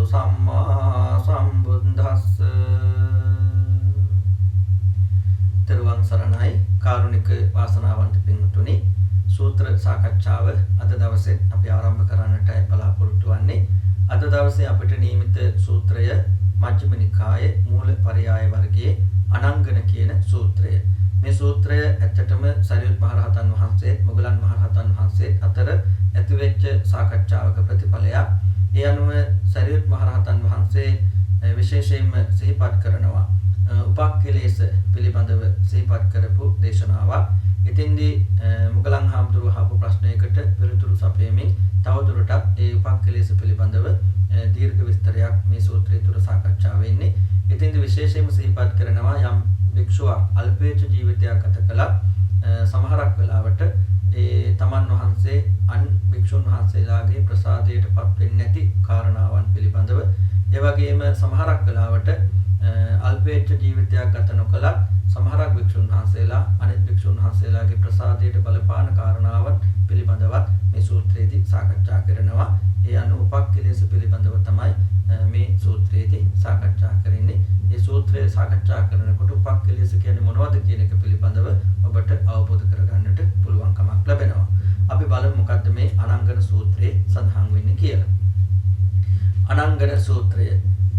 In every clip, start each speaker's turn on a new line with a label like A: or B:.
A: සම්මා සම්බුද්දස්ස. තෙරුවන් සරණයි කාරුණික වාසනාවන්ත පින්තුනි. සූත්‍ර සාකච්ඡාව අද දවසේ අපි ආරම්භ කරන්නට බලාපොරොත්තු වෙන්නේ. අද දවසේ අපිට නියමිත සූත්‍රය මජ්ක්‍ධිම නිකායේ මූල පරයය වර්ගයේ අනංගන කියන සූත්‍රය. මේ සූත්‍රය ඇත්තටම සරියුත් මහරහතන් වහන්සේ මොගලන් මහරහතන් වහන්සේ අතර ඇතිවෙච්ච සාකච්ඡාවක ප්‍රතිඵලයක්. ඒ අනුව සරියුත් මහරහතන් වහන්සේ විශේෂයෙන්ම සිහිපත් කරනවා උපක්ඛලේශ පිළිබඳව සිහිපත් කරපු දේශනාවක්. ඉතින්දී මොගලන් හාමුදුරුවෝ අහපු ප්‍රශ්නයකට පිළිතුරු සපයමින් තවදුරටත් ඒ උපක්ඛලේශ පිළිබඳව දීර්ඝ විස්තරයක් මේ සූත්‍රය තුළ සාකච්ඡා වෙන්නේ. ඉතින්දී විශේෂයෙන්ම සිහිපත් කරනවා යම් භික්ෂුවක් අල්පේච්ඡ ජීවිතයක් ගත කළත් සමහරක් වෙලාවට ඒ තමන් වහන්සේ අන් භික්ෂුන් වහන්සේලාගේ ප්‍රසාදයටපත් වෙන්නේ නැති කාරණාවන් පිළිබඳව ඒ වගේම සමහරක් වෙලාවට අල්පේච්ඡ ජීවිතයක් ගත නොකලත් සමහරක් භික්ෂුන් වහන්සේලා අනිත් භික්ෂුන් වහන්සේලාගේ ප්‍රසාදයට බලපාන කාරණාවන් පිළිබඳවත් මේ සූත්‍රයේදී සාකච්ඡා කරනවා. ඒ අනුව උපක්ඛලේශ පිළිබඳව තමයි මේ සූත්‍රයේදී සාකච්ඡා කරන්නේ. මේ සූත්‍රය සාකච්ඡා කරනකොට උපක්ඛලේශ කියන්නේ මොනවද කියන එක පිළිබඳව ඔබට අවබෝධ කරගන්නට පුළුවන්කමක් ලැබෙනවා. අපි බලමු මොකද්ද මේ අනංගන සූත්‍රයේ සඳහන් වෙන්නේ කියලා. අනංගන සූත්‍රය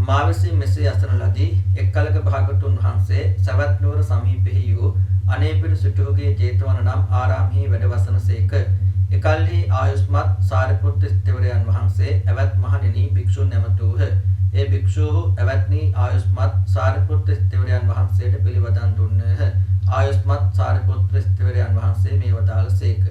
A: මා විසින් මෙසේ අසන ලදී. එක් කලක භාගතුන් වහන්සේ සවැත් නුවර සමීපෙහි වූ අනේපිඬු සිටුවගේ ජේතවන නම් ආරාමෙහි වැඩ වසනසේක. එකල්හි ආයුෂ්මත් සාරිපුත්ත ස්ථවිරයන් වහන්සේ එවත් මහණෙනි භික්ෂුන් නැමතූහ. ඒ භික්ෂූහු එවත්නි ආයුෂ්මත් සාරිපුත්ත ස්ථවිරයන් වහන්සේට පිළිවදන් දුන්නේහ. ආයුෂ්මත් සාරිපුත්ත ස්ථවිරයන් වහන්සේ මේ වදාළසේක.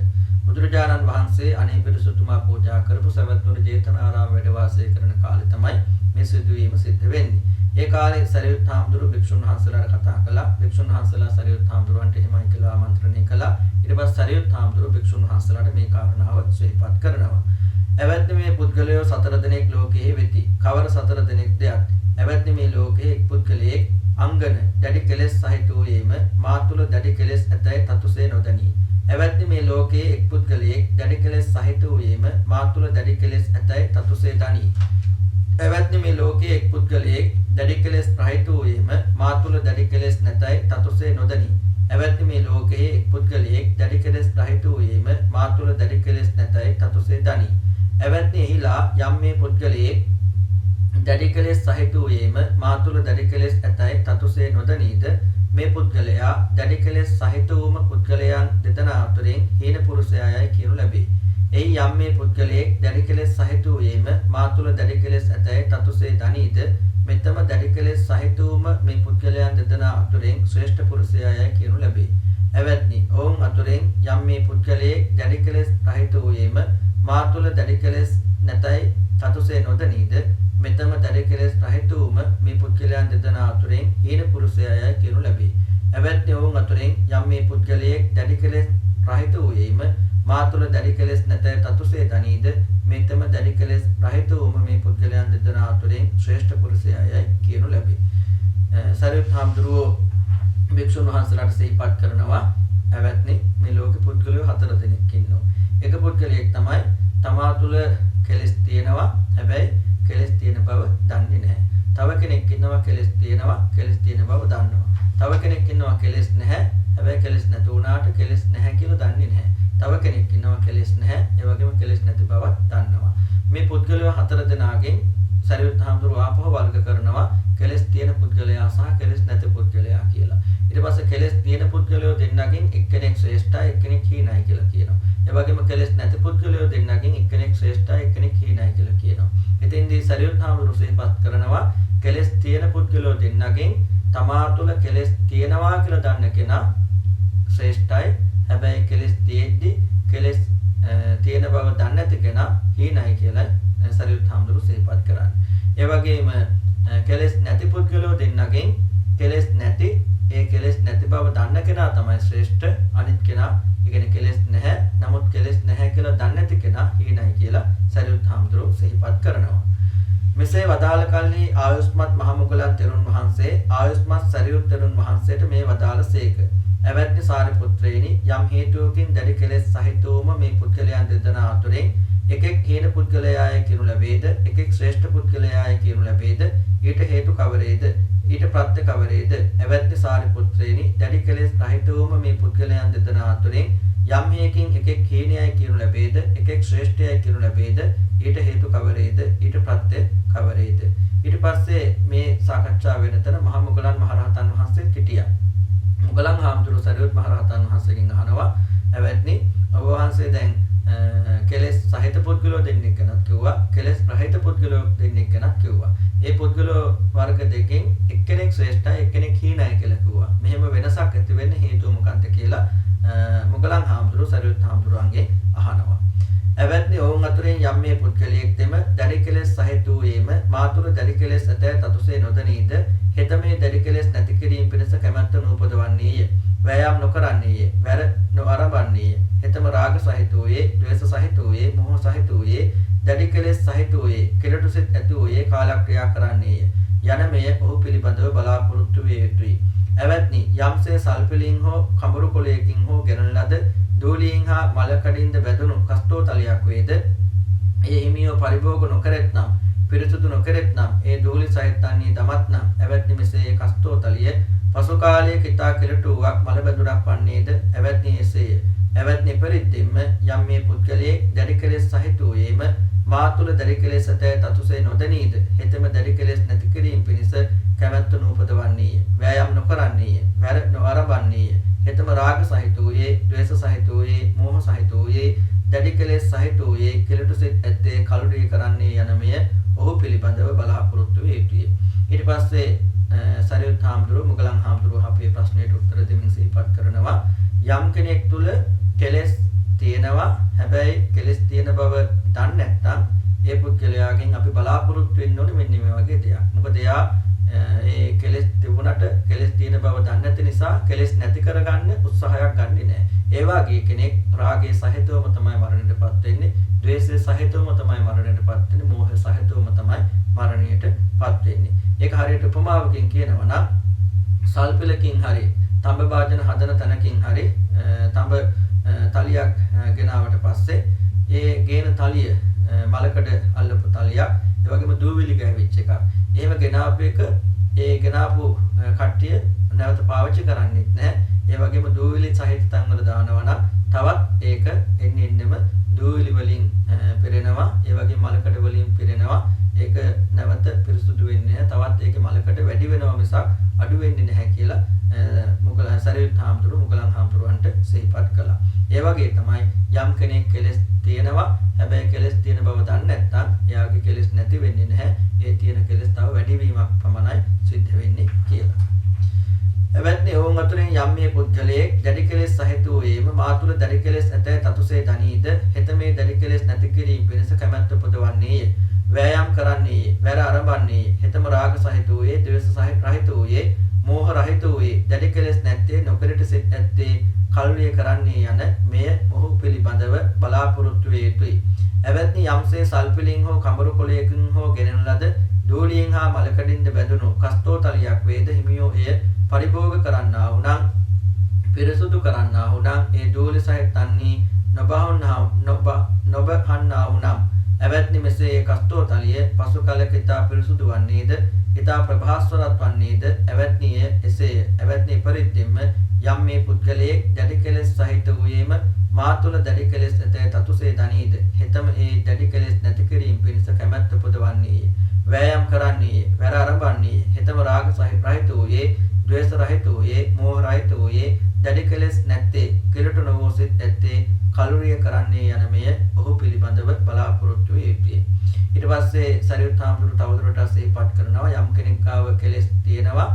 A: බුදුරජාණන් වහන්සේ අනේපිඬු සිටුමා පූජා කරපු සවැත් නුවර ජේතවනාරාම වැඩ වාසය කරන කාලේ තමයි මේ සිදුවීම සිද්ධ වෙන්නේ. ඒ කාලේ සරියුත් හාමුදුරුවෝ භික්ෂුන් වහන්සේලාට කතා කළා. භික්ෂුන් වහන්සේලා සරියුත් හාමුදුරුවන්ට එහෙමයි කියලා ආමන්ත්‍රණය කළා. ඊට පස්සේ සරියුත් හාමුදුරුවෝ භික්ෂුන් වහන්සේලාට මේ කාරණාව සිහිපත් කරනවා. එවත්නි මේ පුද්ගලයෝ 4 දෙනෙක් ලෝකයේ වෙති. කවර 4 දෙනෙක්ද යත්? එවත්නි මේ ලෝකයේ එක් පුද්ගලයෙක් අංගන දැඩි කෙලෙස් සහිත වූයේම මා තුල දැඩි කෙලෙස් ඇතැයි තතුසේ නොදනී. එවත්නි මේ ලෝකයේ එක් පුද්ගලයෙක් දැඩි කෙලෙස් සහිත වූයේම මා තුල දැඩි කෙලෙස් ඇතැයි තතුසේ දනී. එවත්නි මේ ලෝකයේ එක් පුද්ගලයෙක් දැඩි කෙලෙස් රහිත වූයේම මා තුල දැඩි කෙලෙස් නැතැයි තතුසේ නොදනී. එවත්නි මේ ලෝකයේ එක් පුද්ගලයෙක් දැඩි කෙලෙස් රහිත වූයේම මා තුල දැඩි කෙලෙස් නැතැයි තතුසේ දනී. එවත්නි එහිලා යම් මේ පුද්ගලයෙක් දැඩි කෙලෙස් සහිත වූයේම මා තුල දැඩි කෙලෙස් ඇතැයි තතුසේ නොදනීද මේ පුද්ගලයා දැඩි කෙලෙස් සහිත වූම පුද්ගලයන් දෙදෙනා අතරින් හීන පුරුෂයායයි කියනු ලැබේ. එයි යම් මේ පුද්ගලයෙක් දැඩි කෙලෙස් සහිත වූයේම මා තුල දැඩි කෙලෙස් ඇතැයි තතුසේ දනීද මෙතම දැඩි කෙලෙස් සහිත වූම මේ පුද්ගලයන් දෙදෙනා අතරින් ශ්‍රේෂ්ඨ පුරුෂයායයි කියනු ලැබේ. එවත්නි ඔවුන් අතරින් යම් මේ පුද්ගලයෙක් දැඩි කෙලෙස් රහිත වූයේම මා තුල දැඩි කෙලෙස් නැතැයි තතුසේ නොදනීද මෙතම දැඩි කෙලෙස් රහිත වූම මේ පුද්ගලයන් දෙදෙනා අතරින් හීන පුරුෂයායයි කියනු ලැබේ. එවත්නි ඔවුන් අතරින් යම් මේ පුද්ගලයෙක් දැඩි කෙලෙස් රහිත වූයේම මා තුල දැඩි කෙලෙස් නැතැයි තතුසේ දනීද මෙතම දැඩි කෙලෙස් රහිත වූම මේ පුද්ගලයන් දෙදෙනා අතරින් ශ්‍රේෂ්ඨ පුරුෂයායයි කියනු ලැබේ. සරියුත් හාමුදුරුවෝ භික්ෂුන් වහන්සේලාට සිහිපත් කරනවා එවත්නි මේ ලෝකේ පුද්ගලයෝ 4 දෙනෙක් ඉන්නවා. එක පුද්ගලයෙක් තමයි තමා තුල කෙලෙස් තියෙනවා හැබැයි කෙලෙස් තියෙන බව දන්නේ නැහැ. තව කෙනෙක් ඉන්නවා කෙලෙස් තියෙනවා කෙලෙස් තියෙන බව දන්නවා. තව කෙනෙක් ඉන්නවා කෙලෙස් නැහැ හැබැයි කෙලෙස් නැතු වුණාට කෙලෙස් නැහැ කියලා දන්නේ නැහැ. තව කෙනෙක් ඉන්නවා කෙලෙස් නැහැ ඒ වගේම කෙලෙස් නැති බව දන්නවා. මේ පුද්ගලයෝ 4 දෙනාගෙන් සරියුත් හාමුදුරුවෝ ආපහු වර්ග කරනවා කෙලෙස් තියෙන පුද්ගලයා සහ කෙලෙස් නැති පුද්ගලයා කියලා. ඊට පස්සේ කෙලෙස් තියෙන පුද්ගලයෝ දෙන්නගෙන් එක්කෙනෙක් ශ්‍රේෂ්ඨයි එක්කෙනෙක් හීනයි කියලා කියනවා. ඒ වගේම කෙලෙස් නැති පුද්ගලයෝ දෙන්නගෙන් එක්කෙනෙක් ශ්‍රේෂ්ඨයි එක්කෙනෙක් හීනයි කියලා කියනවා. ඉතින්දී සරියුත් හාමුදුරුවෝ සිහිපත් කරනවා කෙලෙස් තියෙන පුද්ගලයෝ දෙන්නගෙන් තමා තුළ කෙලෙස් තියෙනවා කියලා දන්න කෙනා ශ්‍රේෂ්ඨයි. හැබැයි කෙලෙස් තියෙද්දි කෙලෙස් තියෙන බව දන්නේ නැති කෙනා හීනයි කියලා සරියුත් හාමුදුරුවෝ සිහිපත් කරන්නේ. ඒ වගේම කෙලෙස් නැති පුද්ගලයෝ දෙන්නගෙන් කෙලෙස් නැති ඒ කෙලෙස් නැති බව දන්න කෙනා තමයි ශ්‍රේෂ්ඨ. අනිත් කෙනා ඒ කියන්නේ කෙලෙස් නැහැ නමුත් කෙලෙස් නැහැ කියලා දන්නේ නැති කෙනා හීනයි කියලා සරියුත් හාමුදුරුවෝ සිහිපත් කරනවා. මෙසේ වදාළ කල්හි ආයුෂ්මත් මහ මොගලන් තෙරුන් වහන්සේ ආයුෂ්මත් සරියුත් තෙරුන් වහන්සේට මේ වදාළසේක. එවත්නි සාරිපුත්‍රයනි යම් හේතුවකින් දැඩි කෙලෙස් සහිත වූම මේ පුද්ගලයන් දෙදෙනා අතරින් එකෙක් හීන පුද්ගලයාය කියනු ලැබේද? එකෙක් ශ්‍රේෂ්ඨ පුද්ගලයාය කියනු ලැබේද? ඊට හේතු කවරේද? ඊට ප්‍රත්‍ය කවරේද? එවැත්නි සාරිපුත්‍රයනි, දැඩි කෙලෙස් රහිතවම මේ පුද්ගලයන් දෙදෙනා අතරින් යම් හේකින් එකෙක් හීනයයි කියනු ලැබේද? එකෙක් ශ්‍රේෂ්ඨයයි කියනු ලැබේද? ඊට හේතු කවරේද? ඊට ප්‍රත්‍ය කවරේද? ඊට පස්සේ මේ සාකච්ඡා වෙන තැන මහා මොගලන් මහරහතන් වහන්සේ සිටියා. මොගලන් හාමුදුරුවෝ සරියුත් මහරහතන් වහන්සේගෙන් අහනවා, "එවැත්නි ඔබ වහන්සේ දැන් කෙලෙස් සහිත පුද්ගලෝ දෙන්නෙක් ගැනත් කිව්වා, කෙලෙස් රහිත පුද්ගලෝ දෙන්නෙක් ගැනත් කිව්වා. ඒ පුද්ගලෝ වර්ග දෙකෙන් එක්කෙනෙක් ශ්‍රේෂ්ඨයි, එක්කෙනෙක් හීනයි කියලා කිව්වා. මෙහෙම වෙනසක් ඇති වෙන්න හේතුව මොකක්ද කියලා මොගලන් හාමුදුරුවෝ සරියුත් හාමුදුරුවන්ගෙන් අහනවා. එවැත්නි ඔවුන් අතුරින් යම් මේ පුද්ගලයෙක් තෙම දැඩි කෙලෙස් සහිත වූයේම මාතුරු දැඩි කෙලෙස් ඇතැ තතුසේ නොදනීද හෙත මේ දැඩි කෙලෙස් නැති කිරීම පිණිස කැමැත්ත නූපදවන්නේය. වෑයම් නොකරන්නේය. වැර නොඅරඹන්නේය. හෙතම රාග සහිත වූයේ, ද්වේෂ සහිත වූයේ, මෝහ සහිත වූයේ, දැඩි කෙලෙස් සහිත වූයේ, කෙලෙටු සිත් ඇති වූයේ කාලක්‍රියා කරන්නේය. යන මෙය ඔහු පිළිබඳව බලාපොරොත්තු විය යුතුයි. එවැත්නි යම්සේ සල්පිලින් හෝ කඹුරු කොළයකින් හෝ ගෙනන ලද දූලියෙන් හා මලකඩින්ද වැදුණු කස්තෝතලයක් වේද, ඒ හිමියෝ පරිභෝග නොකරෙත්නම්, පිරිසුදු නොකරෙත්නම්, ඒ දූලි සහිතන්නේ දමත්නම්, එවැත්නි මෙසේ කස්තෝතලිය පසු කාලයේ කිතා කෙලටුවක් මල බැඳුනක් වන්නේද? එවැත්නි එසේය. එවැත්නි පරිද්දෙම යම් මේ පුද්ගලයෙක් දැඩි කෙලෙස් සහිත වූයේම මා තුළ දැඩි කෙලෙස් ඇතැ තතුසේ නොදනීද හෙතෙම දැඩි කෙලෙස් නැති කිරීම පිණිස කැමැත්ත නූපදවන්නේය. වෑයම් නොකරන්නේය. වැර නොඅරඹන්නේය. හෙතම රාග සහිත වූයේ, ද්වේෂ සහිත වූයේ, මෝහ සහිත වූයේ, දැඩි කෙලෙස් සහිත වූයේ, කෙලෙටු සිත් ඇත්තේ කලුරිය කරන්නේ යන මෙය ඔහු පිළිබඳව බලාපොරොත්තු විය යුතුය. ඊට පස්සේ සරියුත් හාමුදුරුවෝ මොගලන් හාමුදුරුවෝ අපේ ප්‍රශ්නයට උත්තර දෙමින් සිහිපත් කරනවා, යම් කෙනෙක් තුල කෙලෙස් තියෙනවා, හැබැයි කෙලෙස් තියෙන බව දන්නේ නැත්නම් ඒ පුද්ගලයාගෙන් අපි බලාපොරොත්තු වෙන්න ඕනේ මෙන්න මේ වගේ දෙයක්. මොකද එයා ඒ කෙලෙස් තිබුණට කෙලෙස් තියෙන බව දන්නේ නැති නිසා කෙලෙස් නැති කරගන්න උත්සාහයක් ගන්නෙ නැහැ. ඒ වගේ කෙනෙක් රාගයේ සහිතවම තමයි මරණයටපත් වෙන්නේ, ද්වේෂයේ සහිතවම තමයි මරණයටපත් වෙන්නේ, මෝහයේ සහිතවම තමයි මරණයටපත් වෙන්නේ. ඒක හරියට උපමාවකින් කියනවා නම් සල්පිලකින් හරි තඹ භාජන හදන තැනකින් හරි තඹ තලියක් ගෙනාවට පස්සේ ඒ ගේන තලිය මලකඩ අල්ලපු තලියක්, ඒ වගේම දූවිලි ගෑවිච්ච එකක්. එහෙම ගෙනාපු එක ඒ ගෙනාපු කට්ටිය නැවත පාවිච්චි කරන්නේත් නැහැ. ඒ වගේම දූවිලි සහිත තැන්වල දානවා නම් තවත් ඒක එන්නෙම දූවිලි වලින් පිරෙනවා, ඒ වගේම මලකඩ වලින් පිරෙනවා. ඒක නැවත පිරිසුදු වෙන්නේ නැහැ. තවත් ඒකේ මලකඩ වැඩි වෙනවා මිසක් අඩු වෙන්නේ නැහැ කියලා මොගලන් සරියුත් හාමුදුරුවෝ මොගලන් හාමුදුරුවන්ට සිහිපත් කළා. ඒ වගේ තමයි යම් කෙනෙක් කෙලෙස් තියෙනවා, හැබැයි කෙලෙස් තියෙන බව දන්නේ නැත්නම් එයාගේ කෙලෙස් නැති වෙන්නේ නැහැ. ඒ තියෙන කෙලෙස් තව වැඩිවීමක් පමණයි සිද්ධ වෙන්නේ කියලා. එවැත්නි ඔවුන් අතුරින් යම් මේ පුද්ගලයෙක් දැඩි කෙලෙස් සහිත වූයේම මා තුළ දැඩි කෙලෙස් ඇතැ තතුසේ දනීද හෙත මේ දැඩි කෙලෙස් නැති කිරීම පිණිස කැමැත්ත උපදවන්නේය. වෑයම් කරන්නේය. වැර අරඹන්නේය. හෙතම රාග සහිත වූයේ, ද්වේෂ සහිත රහිත වූයේ, මෝහ රහිත වූයේ, දැඩි කෙලෙස් නැත්තේ, නොපෙරට සිත් නැත්තේ කල්රිය කරන්නේ යන මෙය මොහු පිළිබඳව බලාපොරොත්තු විය යුතුයි. එවැත්නි යම්සේ සල්පිලින් හෝ කඹරු කොළයකින් හෝ ගෙනෙන ලද දූලියෙන් හා මලකඩින්ද බැඳුණු කස්තෝතලියක් වේද හිමියෝ එය පරිභෝග කරන්නා වුනම්, පිරිසුදු කරන්නා වුනම්, ඒ දූලි සහිත තන්හි නොබහන්නා වුනම්, එවැත්නි මෙසේ කස්තෝතලිය පසු කලක ඉතා පිරිසුදු වන්නේද, ඉතා ප්‍රභාස්වරත් වන්නේද? එවැත්නිය එසේය. එවැත්නි පරිද්දෙම යම් මේ පුද්ගලයෙක් දැඩි කෙලෙස් සහිත වූයේම මා තුළ දැඩි කෙලෙස් ඇතැ තතුසේ දනීද හෙතම ඒ දැඩි කෙලෙස් නැති කිරීම පිණිස කැමැත්ත උපදවන්නේය. වෑයම් කරන්නේය. වැර අරඹන්නේය. හෙතම රාග සහිත රහිත වූයේ, ද්වේෂ රහිත වූයේ, මෝහ රහිත වූයේ, දැඩි කෙලෙස් නැත්තේ, කෙලෙට නොවූ සිත් ඇත්තේ කලුරිය කරන්නේ යන මෙය ඔහු පිළිබඳව බලාපොරොත්තු විය යුතුය. ඊට පස්සේ සරියුත් හාමුදුරුවෝ තවදුරටත් සිහිපත් කරනවා, යම් කෙනෙක් ආව කෙලෙස් තියෙනවා,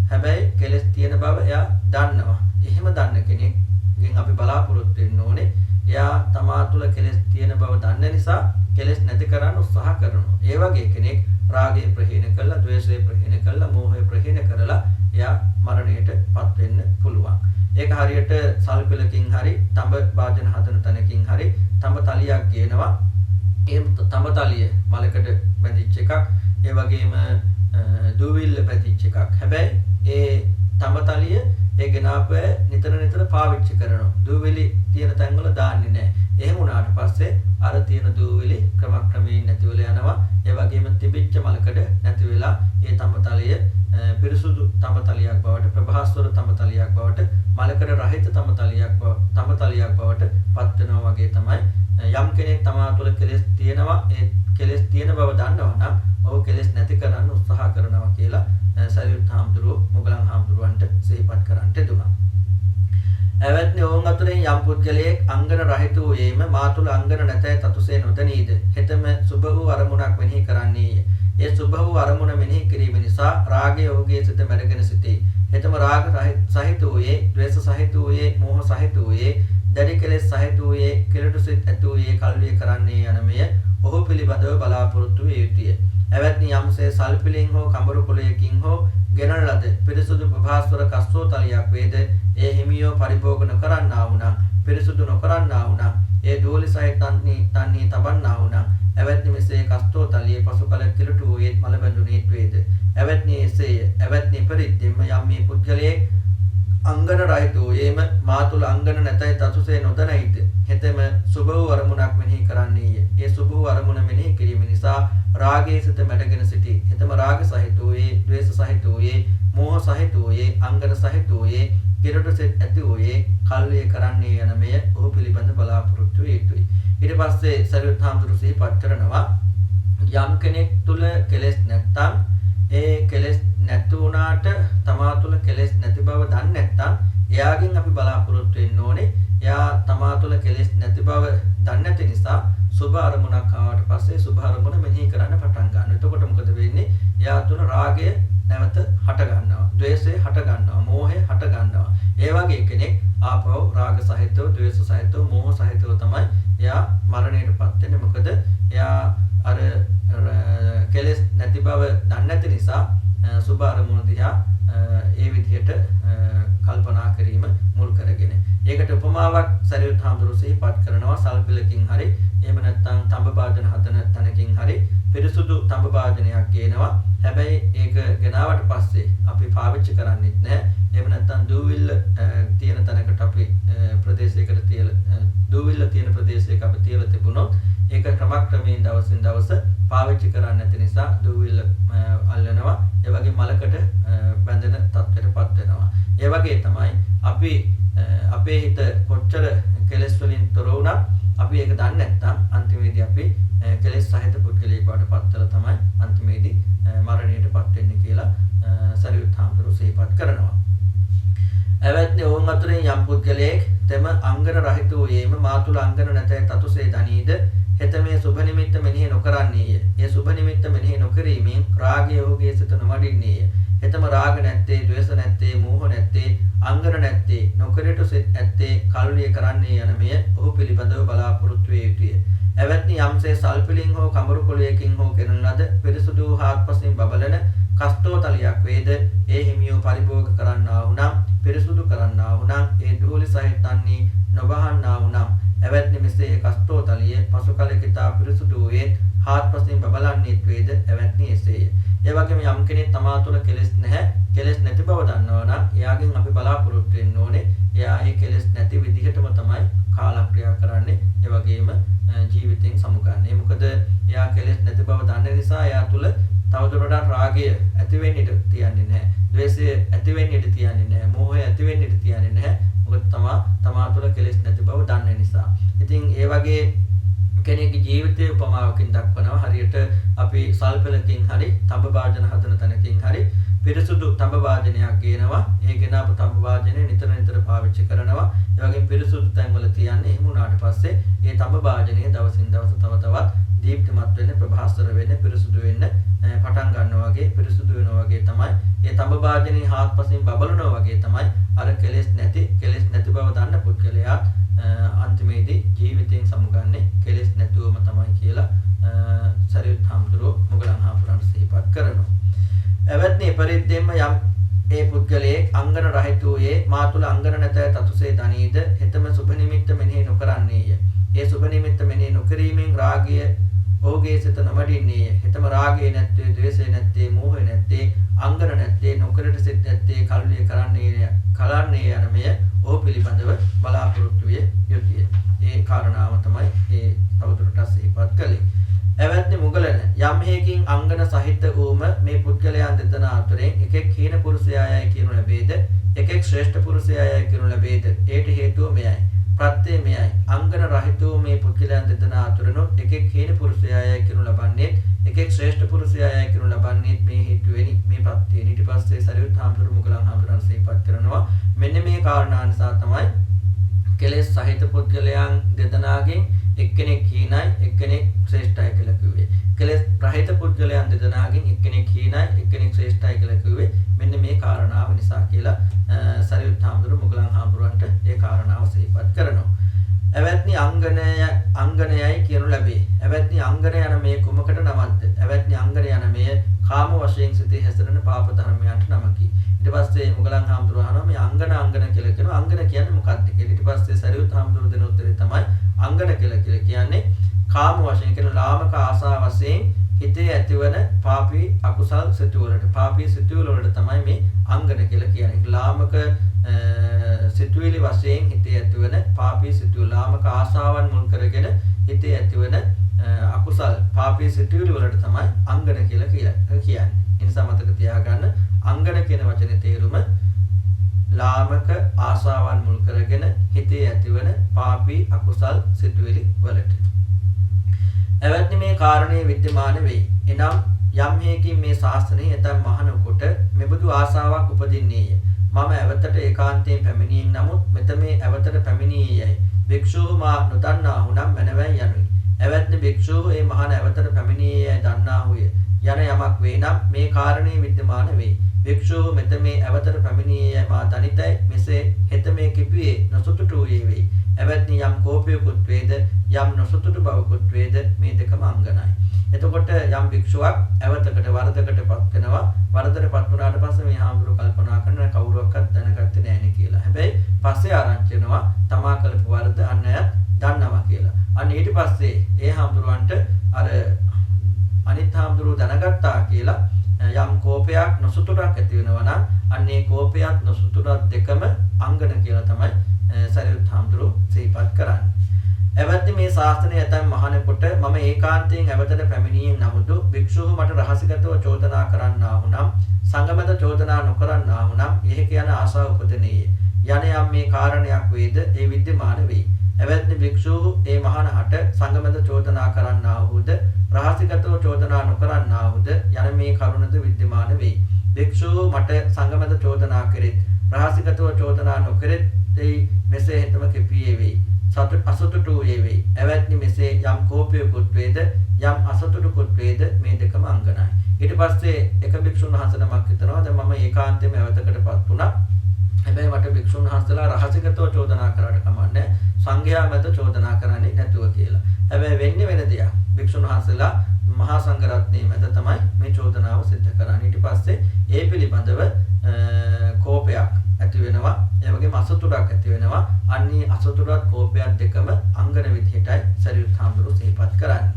A: හැබැයි කෙලෙස් තියෙන බව එයා දන්නවා. එහෙම දන්න කෙනෙක්ගෙන් අපි බලාපොරොත්තු වෙන්න ඕනේ එයා තමා තුළ කෙලෙස් තියෙන බව දන්න නිසා කෙලෙස් නැති කරන්න උත්සාහ කරනවා. ඒ වගේ කෙනෙක් රාගය ප්‍රහීන කළා, ද්වේෂය ප්‍රහීන කළා, මෝහය ප්‍රහීන කරලා එයා මරණයටපත් වෙන්න පුළුවන්. ඒක හරියට සල්පිලකින් හරි තඹ භාජන හදන තැනකින් හරි තඹ තලියක් ගේනවා. ඒ තඹ තලිය මලකට බැඳිච්ච එකක්, ඒ වගේම දූවිල්ල බැඳිච්ච එකක්. හැබැයි ඒ තඹ තලිය ඒ ගෙනාපුව නිතර නිතර පාවිච්චි කරනවා. දූවිලි තියෙන තැන්වල දාන්නේ නැහැ. එහෙම වුණාට පස්සේ අර තියෙන දූවිලි ක්‍රමක්‍රමයෙන් නැති වෙලා යනවා. ඒ වගේම තිබිච්ච මලකඩ නැති වෙලා ඒ තඹතලය පිරිසුදු තඹතලියක් බවට ප්‍රභාස්වර තඹතලියක් බවට මලකඩ රහිත තඹතලියක් බවට පත් වෙනවා වගේ තමයි යම් කෙනෙක් තමා තුළ කෙලෙස් තියෙනවා ඒ කෙලෙස් තියෙන බව දන්නවා නම් ඔහු කෙලෙස් නැති කරන්න උත්සාහ කරනවා කියලා සරියුත් හාමුදුරුවෝ මුගලන් හාමුදුරුවන්ට සිහිපත් කරන්නට දුනා. එවත්නි ඕන් අතුරෙන් යම් පුද්ගලයෙක් අංගන රහිත වූයේම මා තුළ අංගන නැතයි තතුසේ නොදනීද හෙතම සුභ වූ අරමුණක් මෙනෙහි කරන්නේය. ඒ සුභ වූ අරමුණ මෙනෙහි කිරීම නිසා රාගය ඔහුගේ සිත මැඩගෙන සිටී. හෙතම රාග සහිත වූයේ, ද්වේෂ සහිත වූයේ, මෝහ සහිත වූයේ, දැඩි කෙලෙස් සහිත වූයේ, කෙලෙඩු සිත් ඇති වූයේ කල්විය කරන්නේ යන මෙය ඔහු පිළිබඳව බලාපොරොත්තු විය යුතුය. එවත්නි යම්සේ සල්පිලින් හෝ කඹරු කුලයකින් හෝ ගෙනන ලද පිරිසුදු ප්‍රභාස්වර කස්සෝ තලියක් වේද ඒ හිමියෝ පරිභෝග නොකරන්නා වුණා පිරිසුදු නොකරන්නා වුණා ඒ දෝලි සහිත තන්නේ තබන්නා වුණා එවත්නි මෙසේ කස්සෝ තලියේ පසු කල කිලුටු වූ ඒත් මල බඳුනේත් වේද එවත්නි එසේය එවත්නි පරිද්දෙම යම් මේ පුද්ගලයේ අංගන රහිත වූයේම මා තුළ අංගන නැතයි තතුසේ නොදනයිද හෙතෙම සුභ වූ අරමුණක් මෙනෙහි කරන්නේය. ඒ සුභ වූ අරමුණ මෙනෙහි කිරීම නිසා රාගයේ සිත මැඩගෙන සිටී. හෙතෙම රාග සහිත වූයේ, ද්වේෂ සහිත වූයේ, මෝහ සහිත වූයේ, අංගන සහිත වූයේ, කිරට සිත් ඇති වූයේ කල්විය කරන්නේ යන මෙය ඔහු පිළිබඳ බලාපොරොත්තු විය යුතුයි. ඊට පස්සේ සරියුත් හාමුදුරුවෝ සිහිපත් කරනවා යම් කෙනෙක් තුළ කෙලෙස් නැත්තම් ඒ කෙලෙස් නැති වුණාට තමා තුළ කෙලෙස් නැති බව දන්නේ නැත්තම් එයාගෙන් අපි බලාපොරොත්තු වෙන්න ඕනේ. එයා තමා තුළ කෙලෙස් නැති බව දන්නේ නැති නිසා සුභ අරමුණක් ආවට පස්සේ සුභ අරමුණ මෙනෙහි කරන්න පටන් ගන්නවා. එතකොට මොකද වෙන්නේ? එයා තුළ රාගය නැවත හට ගන්නවා. ද්වේෂය හට ගන්නවා. මෝහය හට ගන්නවා. ඒ වගේ කෙනෙක් ආපහු රාග සහිතව, ද්වේෂ සහිතව, මෝහ සහිතව තමයි එයා මරණයටපත් වෙන්නේ. මොකද එයා අර කෙලෙස් නැති බව දන්නේ නැති නිසා සුභ අරමුණ දිහා ඒ විදිහට කල්පනා කිරීම මුල් කරගෙන. ඒකට උපමාවක් සරියුත් හාමුදුරුවෝ සිහිපත් කරනවා සල්පිලකින් හරි එහෙම නැත්නම් තඹ භාජන හදන තැනකින් හරි පිරිසුදු තඹ භාජනයක් ගේනවා. හැබැයි ඒක ගෙනාවට පස්සේ අපි පාවිච්චි කරන්නේත් නැහැ. එහෙම නැත්නම් දූවිල්ල තියෙන තැනකට අපි ප්‍රදේශයකට තියලා දූවිල්ල තියෙන ප්‍රදේශයක අපි තියලා තිබුණොත් ඒක ක්‍රමක්‍රමයෙන් දවසින් දවස පාවිච්චි කරන්නේ නැති නිසා දූවිල්ල අල්ලනවා. ඒ වගේ මලකට බැඳෙන තත්ත්වයටපත් වෙනවා. ඒ වගේ තමයි අපි අපේ හිත කොච්චර කෙලෙස් වලින් තොර වුණත් අපි ඒක දන්නේ නැත්නම් අන්තිමේදී අපි කෙලෙස් සහිත පුද්ගලයෙක් බවට පත් වෙලා තමයි අන්තිමේදී මරණයටපත් වෙන්නේ කියලා සරියුත් හාමුදුරුවෝ සිහිපත් කරනවා. එවත්නි ඕන් අතුරින් යම් පුද්ගලයෙක් තම අංගන රහිත වූයේම මා තුළ අංගන නැතයි තතුසේ දනීද හෙතමේ සුභ නිමිත්ත මෙනෙහි නොකරන්නේය. ඒ සුභ නිමිත්ත මෙනෙහි නොකිරීමෙන් රාගය ඔහුගේ සිත නොමඩින්නේය. හෙතම රාග නැත්තේ, ද්වේෂ නැත්තේ, මෝහ නැත්තේ, අංගන නැත්තේ, නොකරට සිත් ඇත්තේ කල්විය කරන්නේ යන මෙය ඔහු පිළිබඳව බලාපොරොත්තු විය යුතුය. එවත්නි යම්සේ සල්පිලින් හෝ කඹරු කොළයකින් හෝ කෙරෙන ලද පිරිසුදු හාත්පසින් බබලන කස්තෝ තලියක් වේද ඒ හිමියෝ පරිභෝග කරන්නා වුනම් පිරිසුදු කරන්නා වුනම් ඒ ධූලි සහිත තන්නේ නොබහන්නා වුනම් එවත්නි මෙසේ කස්තෝ තලියේ පසු කලකිතා පිරිසුදු වේ හාත්පසින් බබලන්නේත් වේද එවත්නි එසේය. ඒ වගේම යම් කෙනෙක් තමා තුළ කෙලෙස් නැහැ, කෙලෙස් නැති බව දන්නවා නම් එයාගෙන් අපි බලාපොරොත්තු වෙන්න ඕනේ. එයා ඒ කෙලෙස් නැති විදිහටම තමයි කාලක්‍රියා කරන්නේ. ඒ වගේම ජීවිතෙන් සමුගන්නේ. මොකද එයා කෙලෙස් නැති බව දන්න නිසා එයා තුළ තවදුරටත් රාගය ඇති වෙන්න ඉඩ තියන්නේ නැහැ. ද්වේෂය ඇති වෙන්න ඉඩ තියන්නේ නැහැ. මෝහය ඇති වෙන්න ඉඩ තියන්නේ නැහැ. මොකද තමා තුළ කෙලෙස් නැති බව දන්න නිසා. ඉතින් ඒ වගේ කෙනෙකුගේ ජීවිතයේ උපමාවකින් දක්වනවා. හරියට අපි සල්පලකින් හරි තඹ භාජන හදන තැනකින් හරි පිරිසුදු තඹ භාජනයක් ගේනවා. ඒ ගෙනාපු තඹ භාජනය නිතර නිතර පාවිච්චි කරනවා. ඒ වගේම පිරිසුදු තැන්වල තියන්නේ. එහෙම වුණාට පස්සේ ඒ තඹ භාජනය දවසින් දවස තව තවත් දීප්තිමත් වෙන්න, ප්‍රභාස්වර වෙන්න, පිරිසුදු වෙන්න පටන් ගන්නවා වගේ පිරිසුදු වෙනවා වගේ තමයි ඒ තඹ භාජනයේ හාත්පසින් බබලනවා වගේ තමයි අර කෙලෙස් නැති බව දන්න පුද්ගලයා අන්තිමේදී ජීවිතයෙන් සමුගන්නේ කෙලෙස් නැතුවම තමයි කියලා සරියුත් හාමුදුරුවෝ මුගලන් හාමුදුරන්ට සිහිපත් කරනවා. එවත්නි පරිද්දෙම යම් ඒ පුද්ගලයේ අංගන රහිත වූයේ මා තුළ අංගන නැතයි තතුසේ දනීද හෙතම සුභ නිමිත්ත මෙනෙහි නොකරන්නේය. ඒ සුභ නිමිත්ත මෙනෙහි නොකිරීමෙන් රාගය ඔහුගේ සිත නොමඩින්නේය. හෙතම රාගය නැත්තේ, ද්වේෂය නැත්තේ, මෝහය නැත්තේ, අංගන නැත්තේ, නොකරට සිත් නැත්තේ කල්විය කරන්නේ යන මෙය ඔහු පිළිබඳව බලාපොරොත්තු විය යුතුය. ඒ කාරණාව තමයි ඒ තවදුරටත් සිහිපත් කළේ. එවත්නි මුගලන යම් හේකින් අංගන සහිත වූම මේ පුද්ගලයන් දෙදෙනා අතරින් එකෙක් හීන පුරුෂයායයි කියනු ලැබේද එකෙක් ශ්‍රේෂ්ඨ පුරුෂයායයි කියනු ලැබේද ඒට හේතුව මෙයයි. ප්‍රත්‍ය මෙයයි. අංගන රහිත වූ මේ පුද්ගලයන් දෙදෙනා අතරින් එකෙක් හීන පුරුෂයායයි කියනු ලබන්නේ එකෙක් ශ්‍රේෂ්ඨ පුරුෂයායයි කියනු ලබන්නේ මේ හේතුවෙනි මේ ප්‍රත්‍යයෙන්. ඊට පස්සේ සරියුත් හාමුදුරු මුගලන් හාමුදුරන් සිහිපත් කරනවා මෙන්න මේ කාරණා නිසා තමයි කෙලෙස් සහිත පුද්ගලයන් දෙදෙනාගෙන් එක්කෙනෙක් හීනයි එක්කෙනෙක් ශ්‍රේෂ්ඨයි කියලා කිව්වේ. කෙලෙස් රහිත පුද්ගලයන් දෙදෙනාගෙන් එක්කෙනෙක් හීනයි එක්කෙනෙක් ශ්‍රේෂ්ඨයි කියලා කිව්වේ මෙන්න මේ කාරණාව නිසා කියලා සරියුත් හාමුදුරු මුගලන් හාමුදුරන්ට ඒ කාරණාව සිහිපත් කරනවා. එවත්නි අංගනයයි කියනු ලැබේ. එවත්නි අංගන යන මේ කුමකට නමක්ද? එවත්නි අංගන යන මේ කාම වශයෙන් සිටී හැසිරෙන පාප ධර්මයන්ට නමකි. ඊට පස්සේ මුගලන් හාමුදුරුවෝ අහනවා මේ අංගන කියලා කියනවා. අංගන කියන්නේ මොකක්ද කියලා. ඊට පස්සේ සරියුත් හාමුදුරුවෝ දෙන උත්තරේ තමයි අංගන කියලා කියන්නේ කාම වශයෙන් කියන ලාමක ආසා වශයෙන් හිතේ ඇතිවන පාපී අකුසල් සිතුවලට පාපී සිතුවල වලට තමයි මේ අංගන කියලා කියන්නේ. ලාමක සිතුවිලි වශයෙන් හිතේ ඇතිවන පාපී සිතුවිලි ලාමක ආසාවන් මුල් කරගෙන හිතේ ඇතිවන අකුසල් පාපී සිතුවිලි වලට තමයි අංගන කියලා කියන්නේ. ඒ නිසා මතක තියාගන්න අංගන කියන වචනේ තේරුම ලාමක ආසාවන් මුල් කරගෙන හිතේ ඇතිවන පාපී අකුසල් සිතුවිලි වලට. එවත්නි මේ කාරණේ විද්‍යමාන වෙයි. එනම් යම් හේකින් මේ ශාස්ත්‍රයේ ඇතම් මහණෙකුට මෙබඳු ආසාවක් උපදින්නේය. මම ඇවතට ඒකාන්තයෙන් පැමිණියෙන් නමුත් මෙත මේ ඇවතට පැමිණියේයයි. භික්ෂුව මා නොදන්නාහු නම් මැනවයි යනුයි. එවත්නි භික්ෂුව මේ මහණ ඇවතට පැමිණියේයයි දන්නාහුය. යන යමක් වේ නම් මේ කාරණේ විද්‍යමාන වෙයි. භික්ෂුව මෙත මේ ඇවතට පැමිණියේයයි මා දනිතයි මෙසේ හෙත මේ කිපුවේ නොසතුටු වූයේ වෙයි. එවත්නි යම් කෝපයකුත් වේද යම් නොසතුටු බවකුත් වේද මේ දෙකම අංගනයි. එතකොට යම් භික්ෂුවක් ඇවතකට වරදකටපත් වෙනවා. වරදටපත් වුණාට පස්සේ මේ හාමුදුරුවෝ කල්පනා කරනවා කවුරුවක්වත් දැනගත්තේ නැහැ කියලා. හැබැයි පස්සේ ආරංචි වෙනවා තමා කළපු වරද අන් අය දන්නවා කියලා. අන්න ඊට පස්සේ ඒ හාමුදුරුවන්ට අර අනිත් හාමුදුරුවෝ දැනගත්තා කියලා යම් කෝපයක් නොසතුටක් ඇති වෙනවා නම් අන්නේ කෝපයක් නොසතුටක් දෙකම අංගන කියලා තමයි සරියුත් හාමුදුරුවෝ සිහිපත් කරන්නේ. එවත්නි මේ ශාස්ත්‍රයේ ඇතම් මහණෙකුට මම ඒකාන්තයෙන් ඇවතට පැමිණියෙන් නමුදු භික්ෂුව මට රහසිගතව චෝදනා කරන්නාහු නම් සංගමද චෝදනා නොකරන්නාහු නම් එහෙ කියන ආශාව උපදිනේය. යන යම් මේ කාරණයක් වේද ඒ විද්‍යමාන වෙයි. එවත්නි භික්ෂුව ඒ මහණහට සංගමද චෝදනා කරන්නාහුද රහසිගතව චෝදනා නොකරන්නාහුද යන මේ කරුණද විද්‍යමාන වෙයි. භික්ෂුව මට සංගමද චෝදනා කෙරෙත් රහසිගතව චෝදනා නොකෙරෙත් එයි මෙසේ හෙතම කෙපියේ වෙයි. අසතුටු වේ වෙයි. එවත්නි මෙසේ යම් කෝපයකුත් වේද යම් අසතුටුකුත් වේද මේ දෙකම අංගනයි. ඊට පස්සේ එක භික්ෂුන් වහන්සේ නමක් හිතනවා දැන් මම ඒකාන්තයෙන්ම ඇවතකටපත් වුණා. හැබැයි මට භික්ෂුන් වහන්සේලා රහසිගතව චෝදනා කරාට කමන්නේ සංඝයා මැද චෝදනා කරන්නේ නැතුව කියලා. හැබැයි වෙන්නේ වෙන දෙයක්. භික්ෂුන් වහන්සේලා මහා සංඝරත්නයේ මැද තමයි මේ චෝදනාව සිද්ධ කරන්නේ. ඊට පස්සේ ඒ පිළිබඳව කෝපයක් ඇති වෙනවා. ඒ වගේම අසතුටක් ඇති වෙනවා. අන්නේ අසතුටත් කෝපයක් දෙකම අංගන විදිහටයි සරියුත් හාමුදුරුවෝ සිහිපත් කරන්නේ.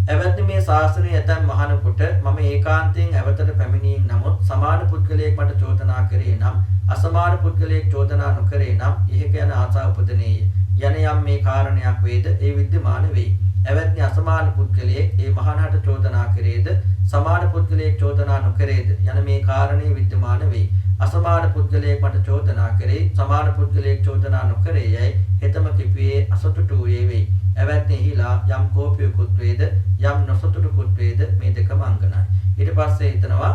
A: එවත්නි මේ ශාස්ත්‍රයේ ඇතම් මහණෙකුට මම ඒකාන්තයෙන් ඇවතට පැමිණියෙන් නමුත් සමාන පුද්ගලයෙක් මට චෝදනා කරේ නම් අසමාන පුද්ගලයෙක් චෝදනා නොකරේ නම් එහෙක යන ආශාව උපදිනේය. යන යම් මේ කාරණයක් වේද ඒ විද්‍යමාන වෙයි. එවත්නි අසමාන පුද්ගලයෙක් ඒ මහණහට චෝදනා කරේද සමාන පුද්ගලයෙක් චෝදනා නොකරේද යන මේ කාරණේ විද්‍යමාන වෙයි. අසමාන පුද්ගලයෙක් මට චෝදනා කරේ සමාන පුද්ගලයෙක් චෝදනා නොකරේ යයි හෙතම කිපුවේ අසතුටු වූයේ වෙයි. එවත්නි හිලා යම් කෝපයකුත් වේද යම් නොසතුටුකුත් වේද මේ දෙකම අංගනයි. ඊට පස්සේ හිතනවා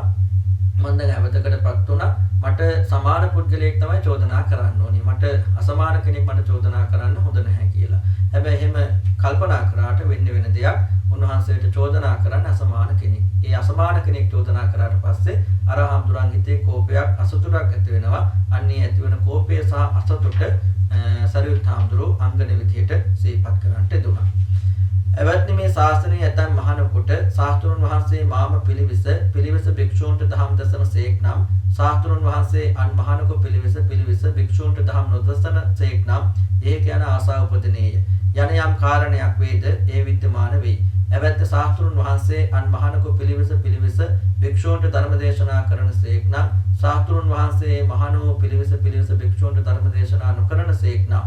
A: මම දැන් ඇවතකටපත් වුණා මට සමාන පුද්ගලයෙක් තමයි චෝදනා කරන්න ඕනේ. මට අසමාන කෙනෙක් මට චෝදනා කරන්න හොඳ නැහැ කියලා. හැබැයි එහෙම කල්පනා කරාට වෙන්නේ වෙන දෙයක්. උන්වහන්සේට චෝදනා කරන්න අසමාන කෙනෙක්. ඒ අසමාන කෙනෙක් චෝදනා කරාට පස්සේ අර හාමුදුරන් හිතේ කෝපයක් අසතුටක් ඇති වෙනවා. අන්නේ ඇති වෙන කෝපය සහ අසතුට සරියුත් හාමුදුරුවෝ අංගන විදියට සිහිපත් කරන්නට දුනා. එවත්නි මේ ශාස්ත්‍රයේ ඇතම් මහණෙකුට ශාස්ත්‍රඥ වහන්සේ මාම පිළිවිස භික්ෂූන්ට දහම් දසන සේක් නම් ශාස්ත්‍රඥ වහන්සේ අන් මහණෙකු පිළිවිස භික්ෂූන්ට දහම් නොදසන සේක් නම් ඒක යන ආශාව උපදිනේය. යන යම් කාරණයක් වේද ඒ විද්‍යමාන වෙයි. එවත්ත ශාස්ත්‍රඥ වහන්සේ අන් මහණෙකු පිළිවිස භික්ෂූන්ට ධර්ම දේශනා කරන සේක් නම් ශාස්ත්‍රඥ වහන්සේ මහණෝ පිළිවිස භික්ෂූන්ට ධර්ම දේශනා නොකරන සේක් නම්